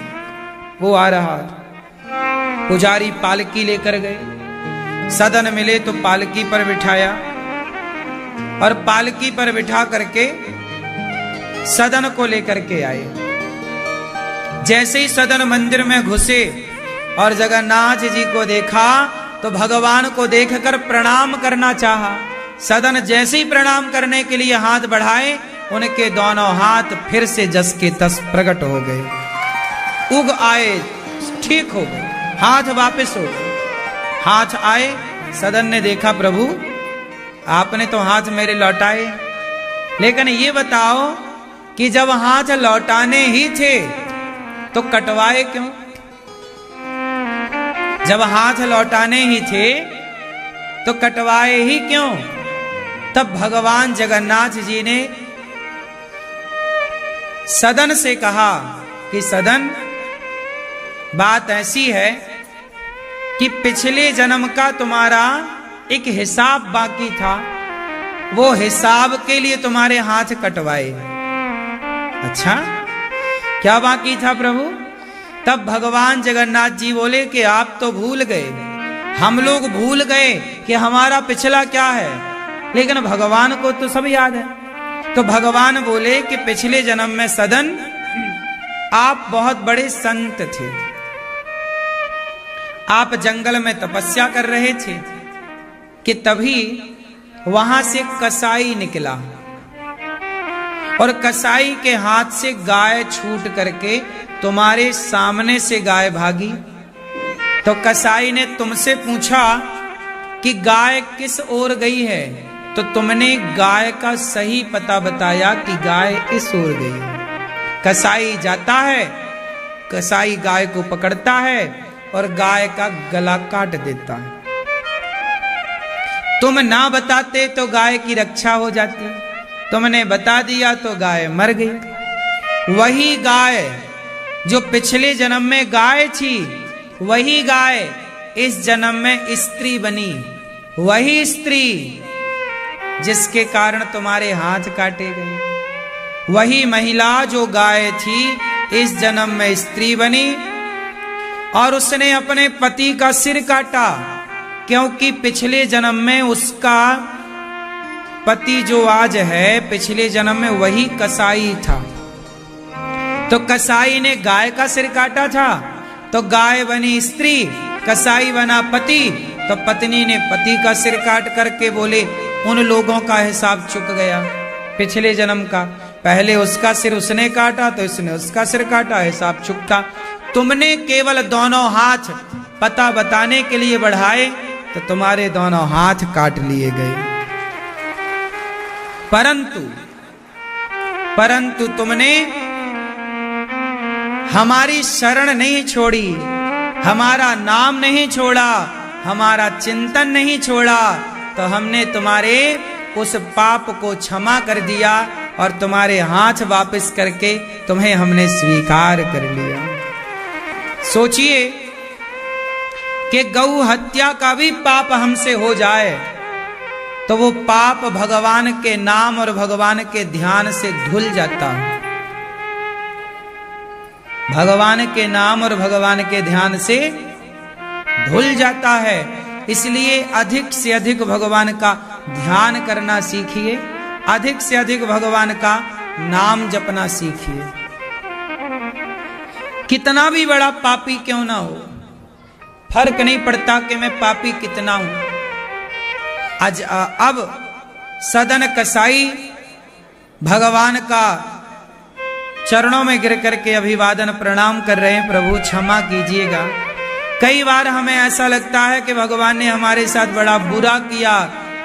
वो आ रहा है। पुजारी पालकी लेकर गए, सदन मिले तो पालकी पर बिठाया और पालकी पर बिठा करके सदन को लेकर के आए। जैसे ही सदन मंदिर में घुसे और जगन्नाथ जी को देखा तो भगवान को देखकर प्रणाम करना चाहा। सदन जैसे ही प्रणाम करने के लिए हाथ बढ़ाए, उनके दोनों हाथ फिर से जस के तस प्रकट हो गए, उग आए, ठीक हो गए, हाथ वापस हो गए। हाथ आए, सदन ने देखा प्रभु आपने तो हाथ मेरे लौटाए, लेकिन ये बताओ कि जब हाथ लौटाने ही थे तो कटवाए क्यों? जब हाथ लौटाने ही थे तो कटवाए ही क्यों? तब भगवान जगन्नाथ जी ने सदन से कहा कि सदन, बात ऐसी है कि पिछले जन्म का तुम्हारा एक हिसाब बाकी था, वो हिसाब के लिए तुम्हारे हाथ कटवाए। अच्छा, क्या बाकी था प्रभु? तब भगवान जगन्नाथ जी बोले कि आप तो भूल गए, हम लोग भूल गए कि हमारा पिछला क्या है, लेकिन भगवान को तो सब याद है। तो भगवान बोले कि पिछले जन्म में सदन आप बहुत बड़े संत थे, आप जंगल में तपस्या कर रहे थे कि तभी वहां से कसाई निकला और कसाई के हाथ से गाय छूट करके तुम्हारे सामने से गाय भागी। तो कसाई ने तुमसे पूछा कि गाय किस ओर गई है, तो तुमने गाय का सही पता बताया कि गाय इस ओर गई है। कसाई जाता है, कसाई गाय को पकड़ता है और गाय का गला काट देता है। तुम ना बताते तो गाय की रक्षा हो जाती, तुमने बता दिया तो गाय मर गई। वही गाय जो पिछले जन्म में गाय थी, वही गाय इस जन्म में स्त्री बनी। वही स्त्री जिसके कारण तुम्हारे हाथ काटे गए, वही महिला जो गाय थी इस जन्म में स्त्री बनी और उसने अपने पति का सिर काटा, क्योंकि पिछले जन्म में उसका पति जो आज है, पिछले जन्म में वही कसाई था। तो कसाई ने गाय का सिर काटा था, तो गाय बनी स्त्री, कसाई बना पति, तो पत्नी ने पति का सिर काट करके बोले उन लोगों का हिसाब चुक गया पिछले जन्म का। पहले उसका सिर उसने काटा तो इसने उसका सिर काटा, हिसाब चुकता। तुमने केवल दोनों हाथ पता बताने के लिए बढ़ाए तो तुम्हारे दोनों हाथ काट लिए गए। परंतु तुमने हमारी शरण नहीं छोड़ी, हमारा नाम नहीं छोड़ा, हमारा चिंतन नहीं छोड़ा, तो हमने तुम्हारे उस पाप को क्षमा कर दिया और तुम्हारे हाथ वापस करके तुम्हें हमने स्वीकार कर लिया। सोचिए कि गौ हत्या का भी पाप हमसे हो जाए तो वो पाप भगवान के नाम और भगवान के ध्यान से धुल जाता है। भगवान के नाम और भगवान के ध्यान से धुल जाता है। इसलिए अधिक से अधिक भगवान का ध्यान करना सीखिए, अधिक से अधिक भगवान का नाम जपना सीखिए। कितना भी बड़ा पापी क्यों ना हो, फर्क नहीं पड़ता कि मैं पापी कितना हूं। अब सदन कसाई भगवान का चरणों में गिर करके अभिवादन प्रणाम कर रहे हैं, प्रभु क्षमा कीजिएगा। कई बार हमें ऐसा लगता है कि भगवान ने हमारे साथ बड़ा बुरा किया,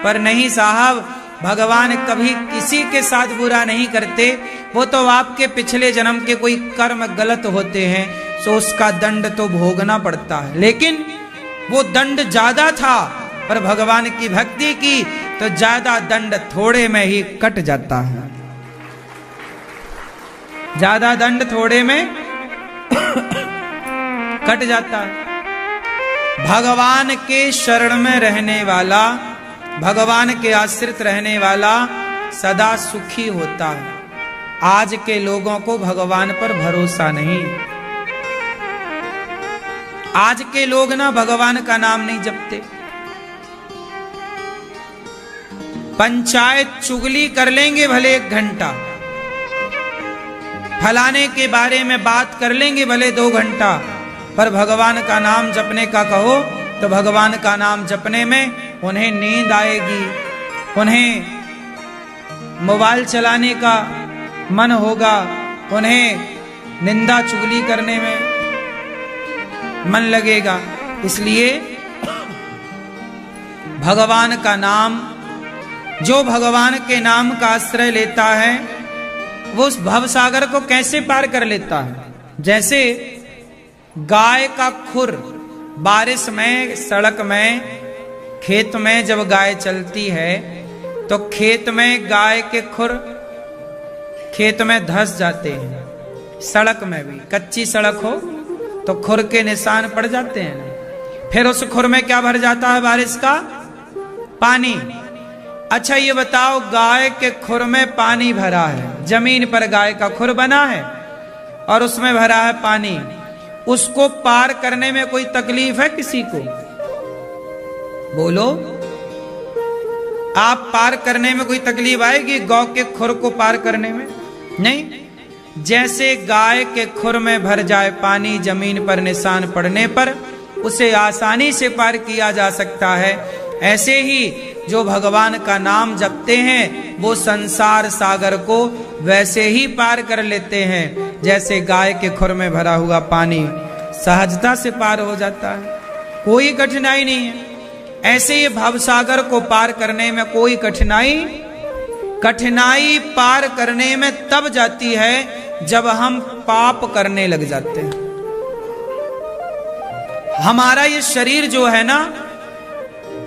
पर नहीं साहब, भगवान कभी किसी के साथ बुरा नहीं करते। वो तो आपके पिछले जन्म के कोई कर्म गलत होते हैं तो उसका दंड तो भोगना पड़ता है, लेकिन वो दंड ज्यादा था, पर भगवान की भक्ति की तो ज्यादा दंड थोड़े में ही कट जाता है। ज्यादा दंड थोड़े में कट जाता है। भगवान के शरण में रहने वाला, भगवान के आश्रित रहने वाला सदा सुखी होता है। आज के लोगों को भगवान पर भरोसा नहीं। आज के लोग ना भगवान का नाम नहीं जपते, पंचायत चुगली कर लेंगे भले 1 घंटा, फलाने के बारे में बात कर लेंगे भले 2 घंटा, पर भगवान का नाम जपने का कहो तो भगवान का नाम जपने में उन्हें नींद आएगी, उन्हें मोबाइल चलाने का मन होगा, उन्हें निंदा चुगली करने में मन लगेगा। इसलिए भगवान का नाम, जो भगवान के नाम का आश्रय लेता है वो उस भवसागर को कैसे पार कर लेता है। जैसे गाय का खुर, बारिश में, सड़क में, खेत में जब गाय चलती है तो खेत में गाय के खुर खेत में धंस जाते हैं। सड़क में भी, कच्ची सड़क हो तो खुर के निशान पड़ जाते हैं। फिर उस खुर में क्या भर जाता है? बारिश का पानी। अच्छा ये बताओ, गाय के खुर में पानी भरा है, जमीन पर गाय का खुर बना है और उसमें भरा है पानी, उसको पार करने में कोई तकलीफ है किसी को? बोलो, आप पार करने में कोई तकलीफ आएगी गौ के खुर को पार करने में? नहीं। जैसे गाय के खुर में भर जाए पानी, जमीन पर निशान पड़ने पर उसे आसानी से पार किया जा सकता है, ऐसे ही जो भगवान का नाम जपते हैं वो संसार सागर को वैसे ही पार कर लेते हैं जैसे गाय के खुर में भरा हुआ पानी सहजता से पार हो जाता है, कोई कठिनाई नहीं है। ऐसे ही भवसागर को पार करने में कोई कठिनाई पार करने में तब जाती है जब हम पाप करने लग जाते हैं। हमारा ये शरीर जो है ना,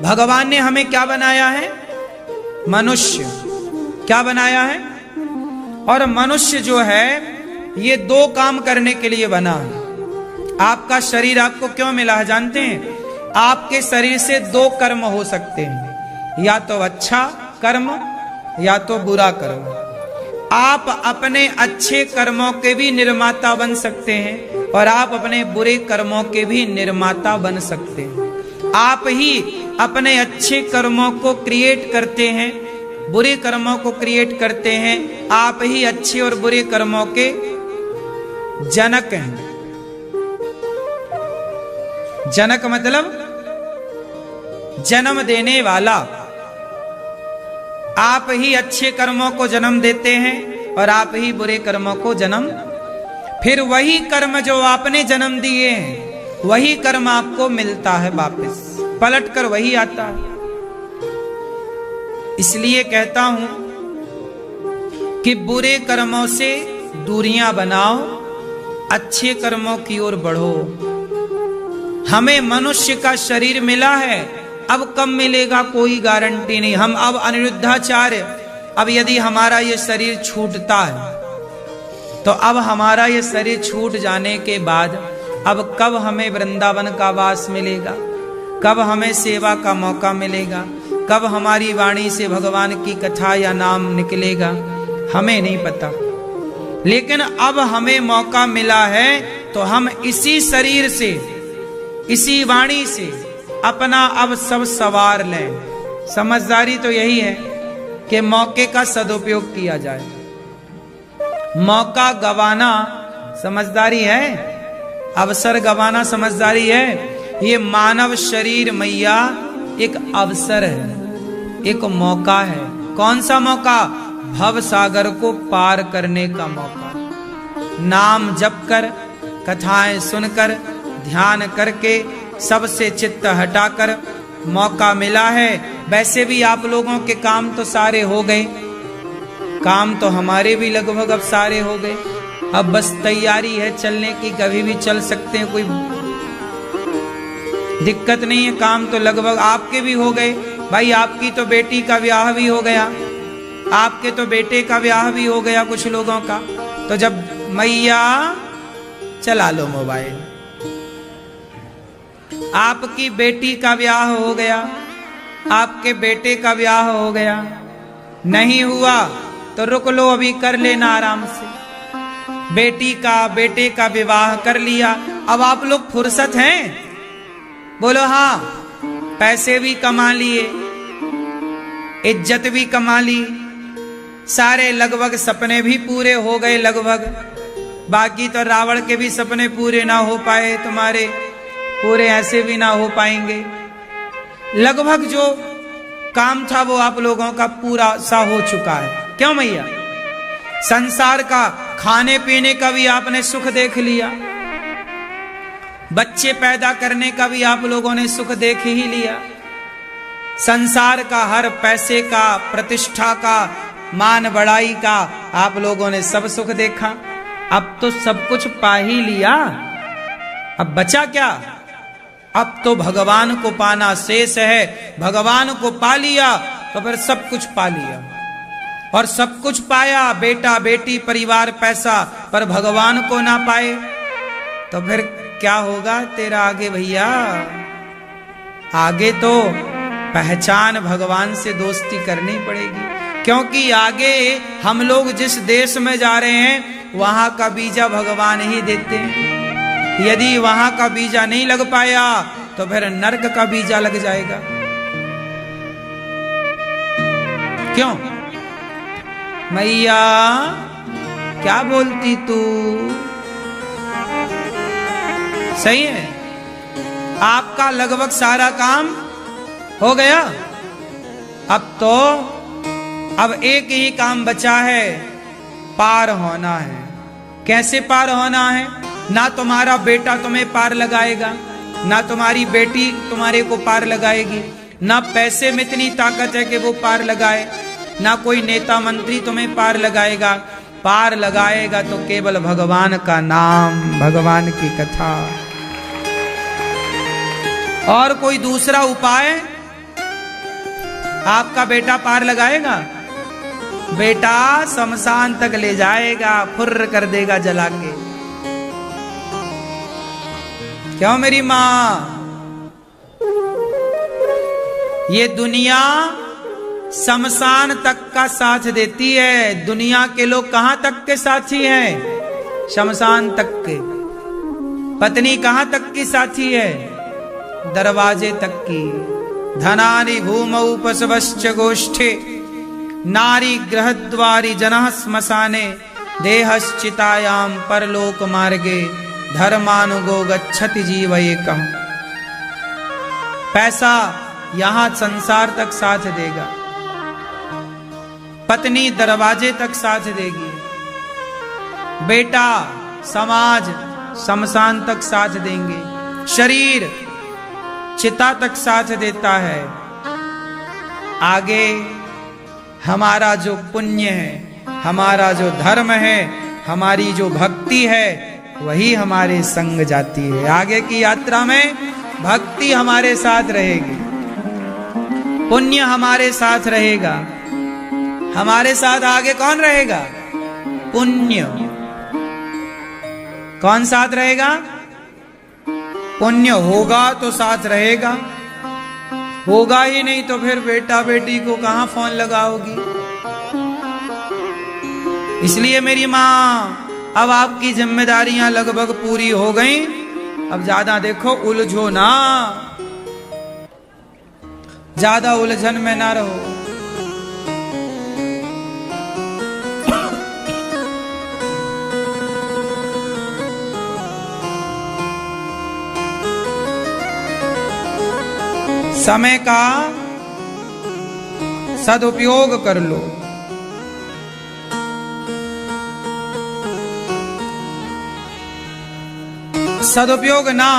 भगवान ने हमें क्या बनाया है? मनुष्य। क्या बनाया है? और मनुष्य जो है ये दो काम करने के लिए बना है। आपका शरीर आपको क्यों मिला है जानते हैं? आपके शरीर से दो कर्म हो सकते हैं, या तो अच्छा कर्म या तो बुरा कर्म। आप अपने अच्छे कर्मों के भी निर्माता बन सकते हैं और आप अपने बुरे कर्मों के भी निर्माता बन सकते हैं। आप ही अपने अच्छे कर्मों को क्रिएट करते हैं, बुरे कर्मों को क्रिएट करते हैं। आप ही अच्छे और बुरे कर्मों के जनक हैं। जनक मतलब जन्म देने वाला। आप ही अच्छे कर्मों को जन्म देते हैं और आप ही बुरे कर्मों को जन्म, फिर वही कर्म जो आपने जन्म दिए हैं वही कर्म आपको मिलता है, वापस पलट कर वही आता है। इसलिए कहता हूं कि बुरे कर्मों से दूरियां बनाओ, अच्छे कर्मों की ओर बढ़ो। हमें मनुष्य का शरीर मिला है, अब कब मिलेगा कोई गारंटी नहीं। हम अब अनिरुद्धाचार्य, अब यदि हमारा ये शरीर छूटता है तो अब हमारा ये शरीर छूट जाने के बाद अब कब हमें वृंदावन का वास मिलेगा, कब हमें सेवा का मौका मिलेगा, कब हमारी वाणी से भगवान की कथा या नाम निकलेगा, हमें नहीं पता। लेकिन अब हमें मौका मिला है तो हम इसी शरीर से, इसी वाणी से अपना अब सब सवार लें। समझदारी तो यही है कि मौके का सदुपयोग किया जाए। मौका गवाना समझदारी है, अवसर गवाना समझदारी है। ये मानव शरीर मैया एक अवसर है, एक मौका है। कौन सा मौका? भव सागर को पार करने का मौका। नाम जप कर, कथाएं सुनकर, ध्यान करके, सबसे चित्त हटाकर मौका मिला है। वैसे भी आप लोगों के काम तो सारे हो गए, काम तो हमारे भी लगभग अब सारे हो गए। अब बस तैयारी है चलने की, कभी भी चल सकते हैं, कोई दिक्कत नहीं है। काम तो लगभग आपके भी हो गए। भाई आपकी तो बेटी का ब्याह भी हो गया, आपके तो बेटे का ब्याह भी हो गया कुछ लोगों का। तो जब मैया चला लो मोबाइल, आपकी बेटी का ब्याह हो गया, आपके बेटे का ब्याह हो गया, नहीं हुआ तो रुक लो, अभी कर लेना आराम से। बेटी का बेटे का विवाह कर लिया, अब आप लोग फुर्सत हैं? बोलो हाँ। पैसे भी कमा लिए, इज्जत भी कमा ली, सारे लगभग सपने भी पूरे हो गए लगभग। बाकी तो रावण के भी सपने पूरे ना हो पाए, तुम्हारे पूरे ऐसे भी ना हो पाएंगे। लगभग जो काम था वो आप लोगों का पूरा सा हो चुका है। क्यों मैया? संसार का खाने पीने का भी आपने सुख देख लिया, बच्चे पैदा करने का भी आप लोगों ने सुख देख ही लिया, संसार का हर पैसे का, प्रतिष्ठा का, मान बढ़ाई का आप लोगों ने सब सुख देखा। अब तो सब कुछ पा ही लिया, अब बचा क्या? अब तो भगवान को पाना शेष है। भगवान को पा लिया तो फिर सब कुछ पा लिया, और सब कुछ पाया, बेटा बेटी परिवार पैसा, पर भगवान को ना पाए तो फिर क्या होगा तेरा आगे भैया? आगे तो पहचान भगवान से दोस्ती करनी पड़ेगी, क्योंकि आगे हम लोग जिस देश में जा रहे हैं वहां का वीजा भगवान ही देते हैं। यदि वहां का वीजा नहीं लग पाया तो फिर नरक का वीजा लग जाएगा। क्यों? मैया क्या बोलती तू? सही है। आपका लगभग सारा काम हो गया। अब एक ही काम बचा है, पार होना है। कैसे पार होना है? ना तुम्हारा बेटा तुम्हें पार लगाएगा, ना तुम्हारी बेटी तुम्हारे को पार लगाएगी, ना पैसे में इतनी ताकत है कि वो पार लगाए, ना कोई नेता मंत्री तुम्हें पार लगाएगा। पार लगाएगा तो केवल भगवान का नाम, भगवान की कथा। और कोई दूसरा उपाय आपका बेटा पार लगाएगा? बेटा शमशान तक ले जाएगा, फुर्र कर देगा जला के। क्यों मेरी मां? ये दुनिया शमशान तक का साथ देती है। दुनिया के लोग कहां तक के साथी हैं? शमशान तक के। पत्नी कहां तक की साथी है? दरवाजे तक की। धनानि भूमौ पशवश्च गोष्ठे, नारी गृहद्वारी जनः श्मशाने, देहश्चितायां परलोक मार्गे, धर्मानुगो गच्छति जीव एकम्। पैसा यहां संसार तक साथ देगा, पत्नी दरवाजे तक साथ देगी, बेटा समाज शमशान तक साथ देंगे, शरीर चिता तक साथ देता है। आगे हमारा जो पुण्य है, हमारा जो धर्म है, हमारी जो भक्ति है, वही हमारे संग जाती है। आगे की यात्रा में भक्ति हमारे साथ रहेगी, पुण्य हमारे साथ रहेगा। हमारे साथ आगे कौन रहेगा? पुण्य। कौन साथ रहेगा? पुण्य होगा तो साथ रहेगा, होगा ही नहीं तो फिर बेटा बेटी को कहां फोन लगाओगी? इसलिए मेरी मां, अब आपकी जिम्मेदारियां लगभग पूरी हो गई। अब ज्यादा देखो उलझो ना, ज्यादा उलझन में ना रहो। समय का सदुपयोग कर लो। सदुपयोग ना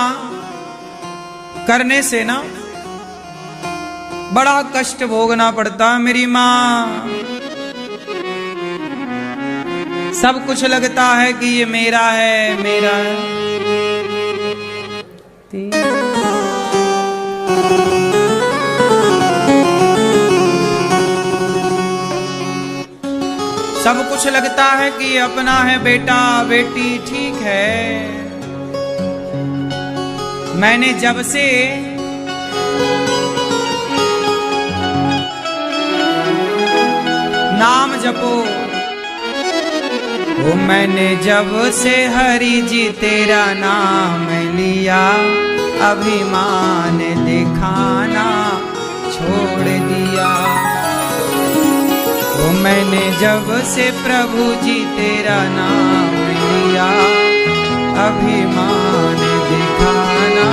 करने से ना बड़ा कष्ट भोगना पड़ता मेरी मां। सब कुछ लगता है कि ये मेरा है, मेरा है। सब कुछ लगता है कि ये अपना है, बेटा बेटी ठीक है। मैंने जब से नाम जपो, वो मैंने जब से हरि जी तेरा नाम लिया, अभिमान दिखाना छोड़ दिया। वो मैंने जब से प्रभु जी तेरा नाम लिया, अभिमान दिखाना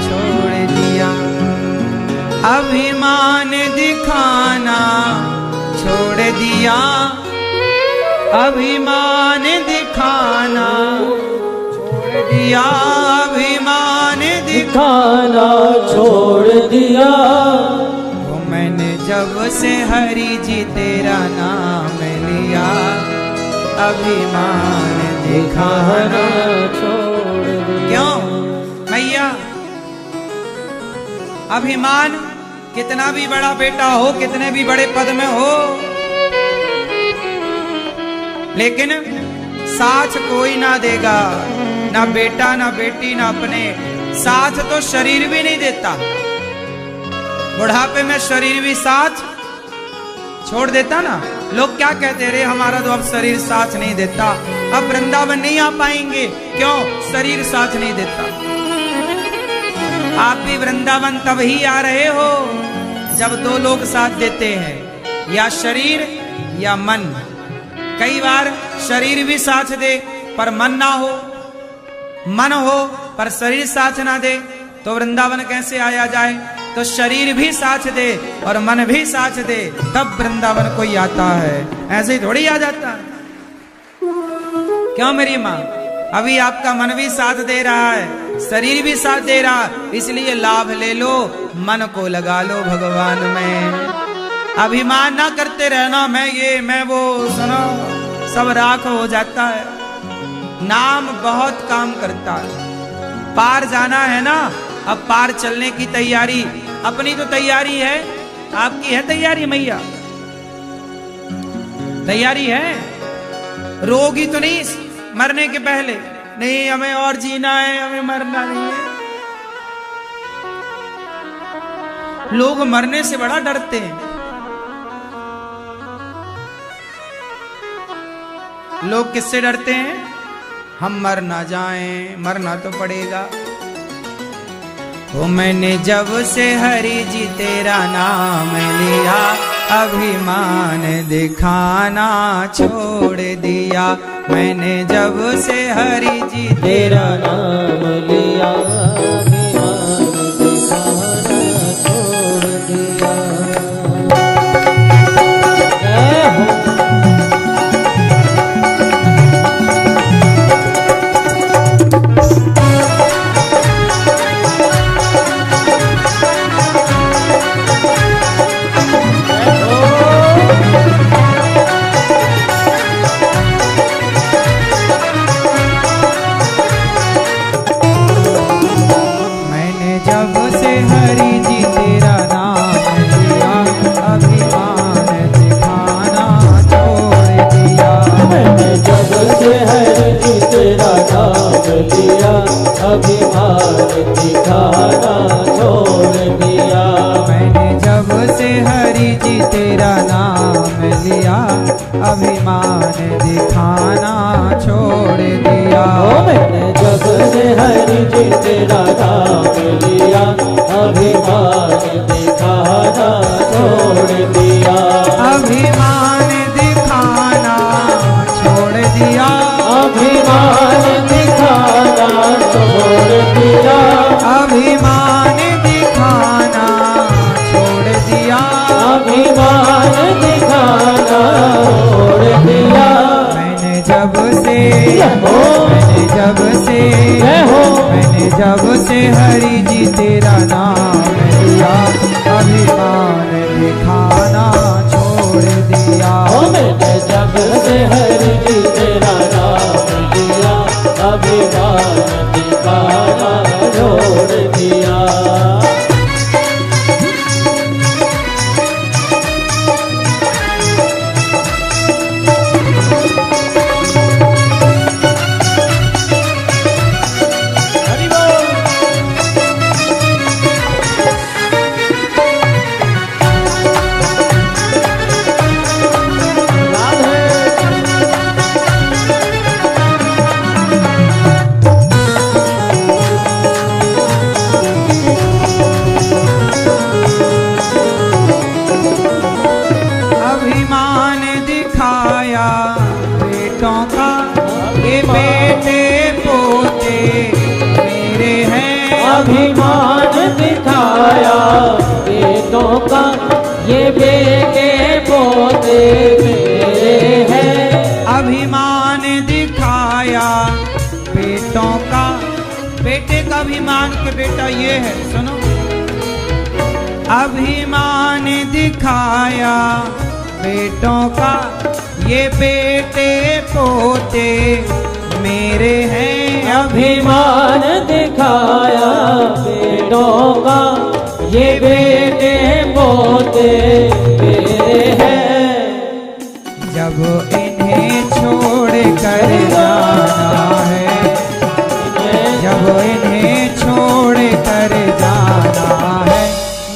छोड़ दिया। अभिमान दिखाना छोड़ दिया, अभिमान दिखाना छोड़ दिया, अभिमान दिखाना छोड़ दिया। मैंने जब से हरि जी तेरा नाम लिया, अभिमान दिखाना छोड़ दिया। क्यों भैया? अभिमान कितना भी बड़ा बेटा हो, कितने भी बड़े पद में हो, लेकिन साथ कोई ना देगा, ना बेटा ना बेटी ना अपने। साथ तो शरीर भी नहीं देता। बुढ़ापे में शरीर भी साथ छोड़ देता ना। लोग क्या कहते रे, हमारा तो अब शरीर साथ नहीं देता, अब वृंदावन नहीं आ पाएंगे। क्यों? शरीर साथ नहीं देता। आप भी वृंदावन तब ही आ रहे हो जब दो लोग साथ देते हैं, या शरीर या मन। कई बार शरीर भी साथ दे पर मन ना हो, मन हो पर शरीर साथ ना दे, तो वृंदावन कैसे आया जाए? तो शरीर भी साथ दे और मन भी साथ दे, तब वृंदावन कोई आता है। ऐसे ही थोड़ी आ जाता है। क्यों मेरी माँ? अभी आपका मन भी साथ दे रहा है, शरीर भी साथ दे रहा, इसलिए लाभ ले लो, मन को लगा लो भगवान में। अभिमान ना करते रहना, मैं ये मैं वो, सुनो सब राख हो जाता है। नाम बहुत काम करता है। पार जाना है ना, अब पार चलने की तैयारी, अपनी तो तैयारी है, आपकी है तैयारी मैया? तैयारी है? रोगी तो नहीं मरने के पहले, नहीं हमें और जीना है, हमें मरना नहीं है। लोग मरने से बड़ा डरते हैं। लोग किससे डरते हैं? हम मर ना जाएं, मरना तो पड़ेगा। वो मैंने जब से हरि जी तेरा नाम लिया, अभिमान दिखाना छोड़ दिया। मैंने जब से हरि जी तेरा नाम लिया, अभिमान दिखाना छोड़ दिया। अभिमान दिखाना छोड़ दिया। मैंने जब से हरि जी तेरा नाम लिया, अभिमान दिखाना छोड़ दिया। मैंने जब से हरि जी तेरा नाम लिया, अभिमान दिखाना छोड़ दिया। अभिमान दिखाना छोड़ दिया। अभिमान दिखाना छोड़ दिया। अभिमान दिखाना छोड़ दिया। अभिमान दिखाना छोड़ दिया। मैंने जब से मैंने जब से हरि जी तेरा नाम लिया, अभिमान दिखाना छोड़ दिया। मैंने जब से हरि जी तेरा नाम लिया, अभिमान दिखाना छोड़ दिया। अभिमान दिखाया बेटों का, ये बेटे पोते मेरे हैं। अभिमान दिखाया बेटों का, ये बेटे पोते मेरे हैं। अभिमान दिखाया बेटों का, बेटे का अभिमान के बेटा ये है, सुनो। अभिमान दिखाया बेटों का, ये बेटे पोते मेरे हैं। अभिमान दिखाया बेटों का, ये बेटे पोते मेरे हैं। जब इन्हें छोड़ कर जाना है, जब इन्हें छोड़ कर जाना है,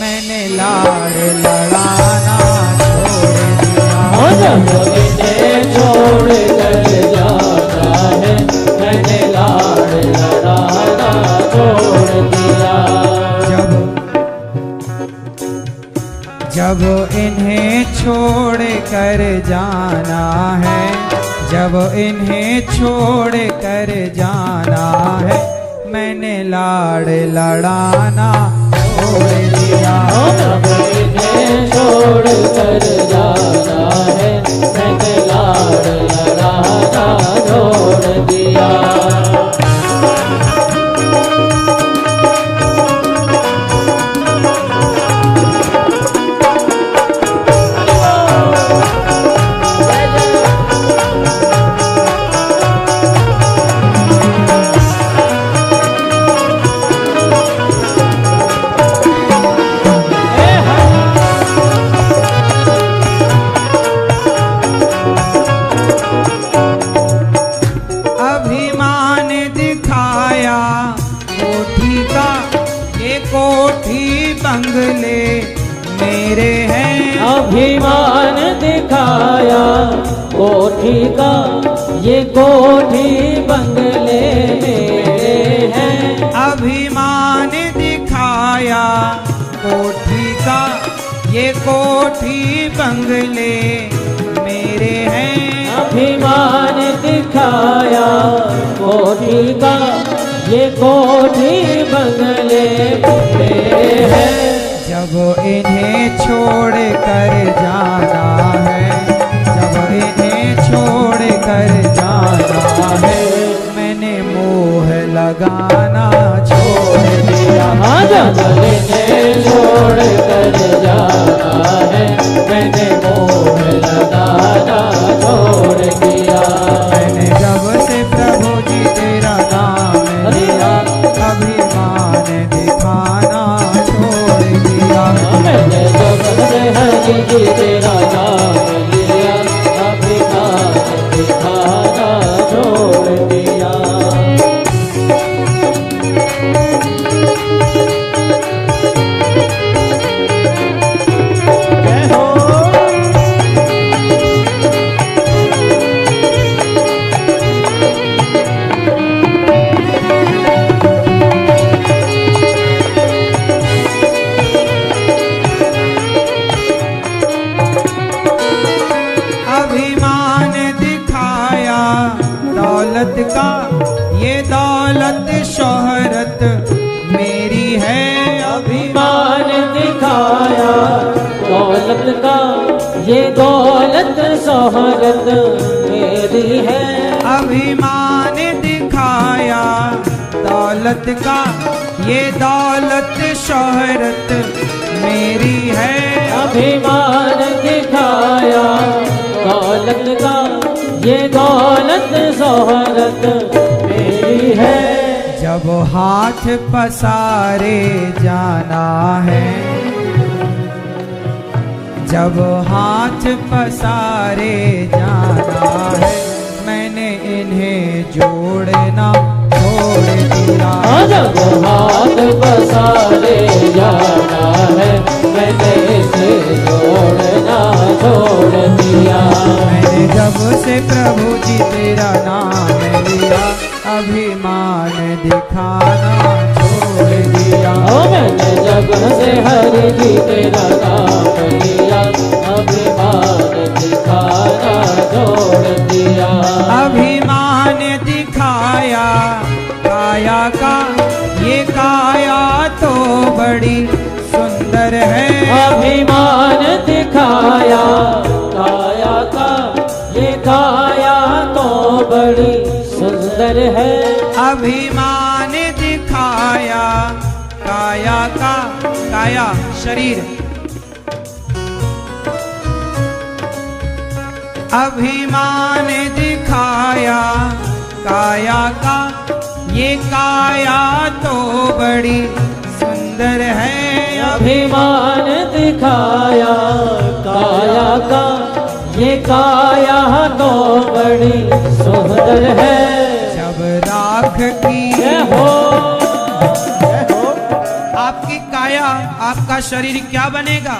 मैंने लाड़ लड़ाना छोड़ दिया। जब इन्हें छोड़ कर जाना है, मैंने लाड़ लड़ाना छोड़ दिया। जब इन्हें छोड़ कर जाना है, जब इन्हें छोड़ कर जाना है, मैंने लाड़ लड़ाना छोड़ दिया। जब इन्हें छोड़ कर जाना है, मैंने लाड़ लड़ाना छोड़ दिया। अभिमान दिखाया कोठी का, ये कोठी बंगले मेरे हैं। अभिमान दिखाया कोठी का, ये कोठी बंगले मेरे हैं। अभिमान दिखाया कोठी का, ये कोठी बंगले मेरे हैं। अभिमान दिखाया कोठी का, ये कोठी बंगले मेरे हैं। जब इन्हें छोड़ कर जाना है, जब इन्हें छोड़ कर जाना है, मैंने मोह लगाना छोड़ दिया। जब इन्हें छोड़ कर जाना है, मैंने मोह लगाना छोड़ दिया। मैंने जब से प्रभु जी तेरा नाम लिया, अभिमान दिखाना छोड़ दिया। मैंने जब से हरि जी तेरा नाम लिया, अभिमान दिखाना छोड़ दिया। जय हो। अभिमान दिखाया दौलत का, ये दौलत शोहरत मेरी है। अभिमान दिखाया दौलत का, ये दौलत शोहरत मेरी है। अभिमान दिखाया दौलत का, ये दौलत शोहरत मेरी है। अभिमान दिखाया दौलत का, ये दौलत शोहरत मेरी है। जब हाथ पसारे जाना है, जब हाथ पसारे जाना है, मैंने इन्हें जोड़ना छोड़ दिया। जब हाथ पसारे जाना है, मैंने इसे जोड़ना छोड़ दिया। मैंने जब से प्रभु जी तेरा नाम लिया, अभिमान दिखाना छोड़ दिया। मैंने जब से हरि जी तेरा नाम लिया, अभिमान दिखाना छोड़ दिया। अभिमान दिखाया काया का, ये काया तो बड़ी सुंदर है। अभिमान दिखाया काया का, ये काया तो बड़ी सुंदर है। अभिमान दिखाया काया का, काया शरीर, अभिमान दिखाया काया का, ये काया तो बड़ी सुंदर है। अभिमान दिखाया काया का, ये काया तो बड़ी सुंदर है। जब राख की जय हो। आपकी काया, आपका शरीर क्या बनेगा?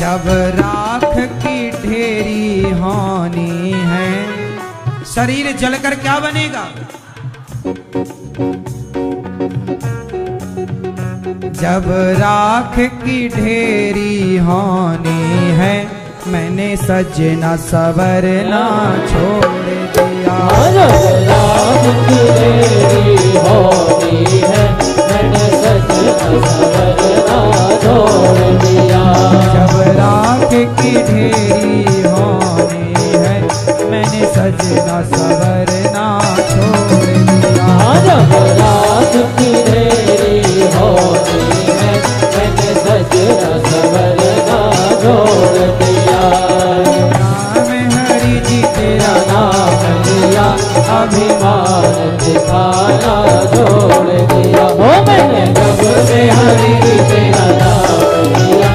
जब राख की ढेरी होनी है, शरीर जलकर क्या बनेगा? जब राख की ढेरी होनी है, मैंने सजना सवरना छोड़ दिया। राम की देरी होती है, मैंने सजना सवरना छोड़ दिया। जब राख की ढेरी होनी है, मैंने सजना सवरना छोड़ दिया। जब रात की देरी होती है, मैंने सजना सवरना छोड़ दिया। नाम हरि जी तेरा नाम लिया, अभिमान दिखाना छोड़ दिया। हो मैंने जब से हरि जी तेरा नाम लिया,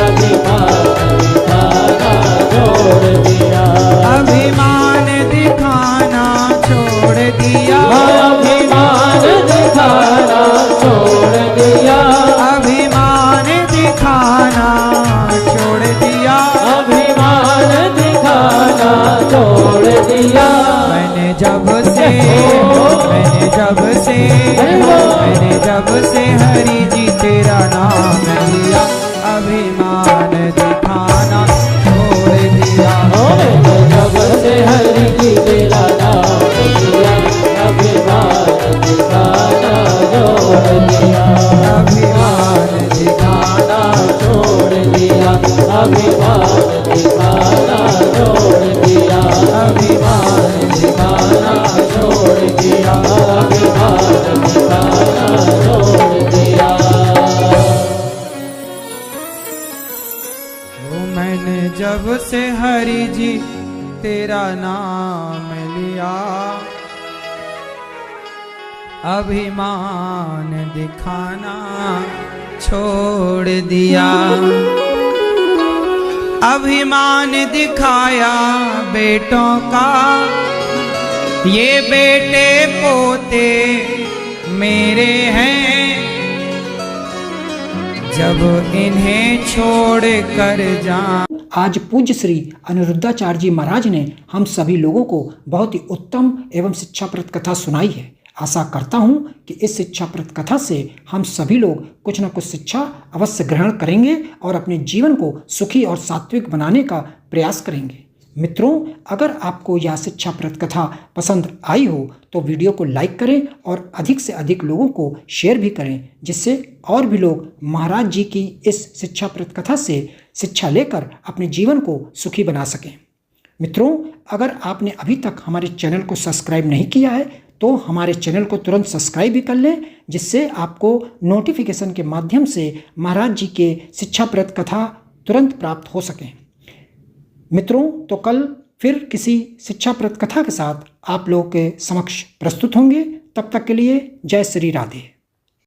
अभिमान दिखाना छोड़ दिया। अभिमान दिखाना छोड़ दिया। अभिमान दिखाना छोड़ दिया। अभिमान दिखाना छोड़ दिया। अभिमान दिखाना छोड़ दिया। मैंने जब से हरि जी तेरा नाम लिया, अभिमान दिखाना छोड़ दिया। जब से हरि जी तेरा नाम लिया, अभिमान दिखाना छोड़ दिया। अभिमान दिखाना छोड़ दिया। अभिमान दिखाना छोड़ दिया। अभिमान दिखाना छोड़ दिया। अभिमान दिखाना छोड़ दिया। मैंने जब से हरि जी तेरा नाम लिया, अभिमान दिखाना छोड़ दिया। अभिमान दिखाया बेटों का, ये बेटे पोते मेरे हैं, जब इन्हें छोड़ कर जा। आज पूज्य श्री अनिरुद्धाचार्य जी महाराज ने हम सभी लोगों को बहुत ही उत्तम एवं शिक्षाप्रद कथा सुनाई है। आशा करता हूँ कि इस शिक्षाप्रद कथा से हम सभी लोग कुछ न कुछ शिक्षा अवश्य ग्रहण करेंगे और अपने जीवन को सुखी और सात्विक बनाने का प्रयास करेंगे। मित्रों, अगर आपको यह शिक्षाप्रद कथा पसंद आई हो तो वीडियो को लाइक करें और अधिक से अधिक लोगों को शेयर भी करें, जिससे और भी लोग महाराज जी की इस शिक्षाप्रद कथा से शिक्षा लेकर अपने जीवन को सुखी बना सकें। मित्रों, अगर आपने अभी तक हमारे चैनल को सब्सक्राइब नहीं किया है तो हमारे चैनल को तुरंत सब्सक्राइब भी कर लें, जिससे आपको नोटिफिकेशन के माध्यम से महाराज जी के शिक्षाप्रद कथा तुरंत प्राप्त हो सकें। मित्रों, तो कल फिर किसी शिक्षाप्रद कथा के साथ आप लोगों के समक्ष प्रस्तुत होंगे। तब तक के लिए जय श्री राधे।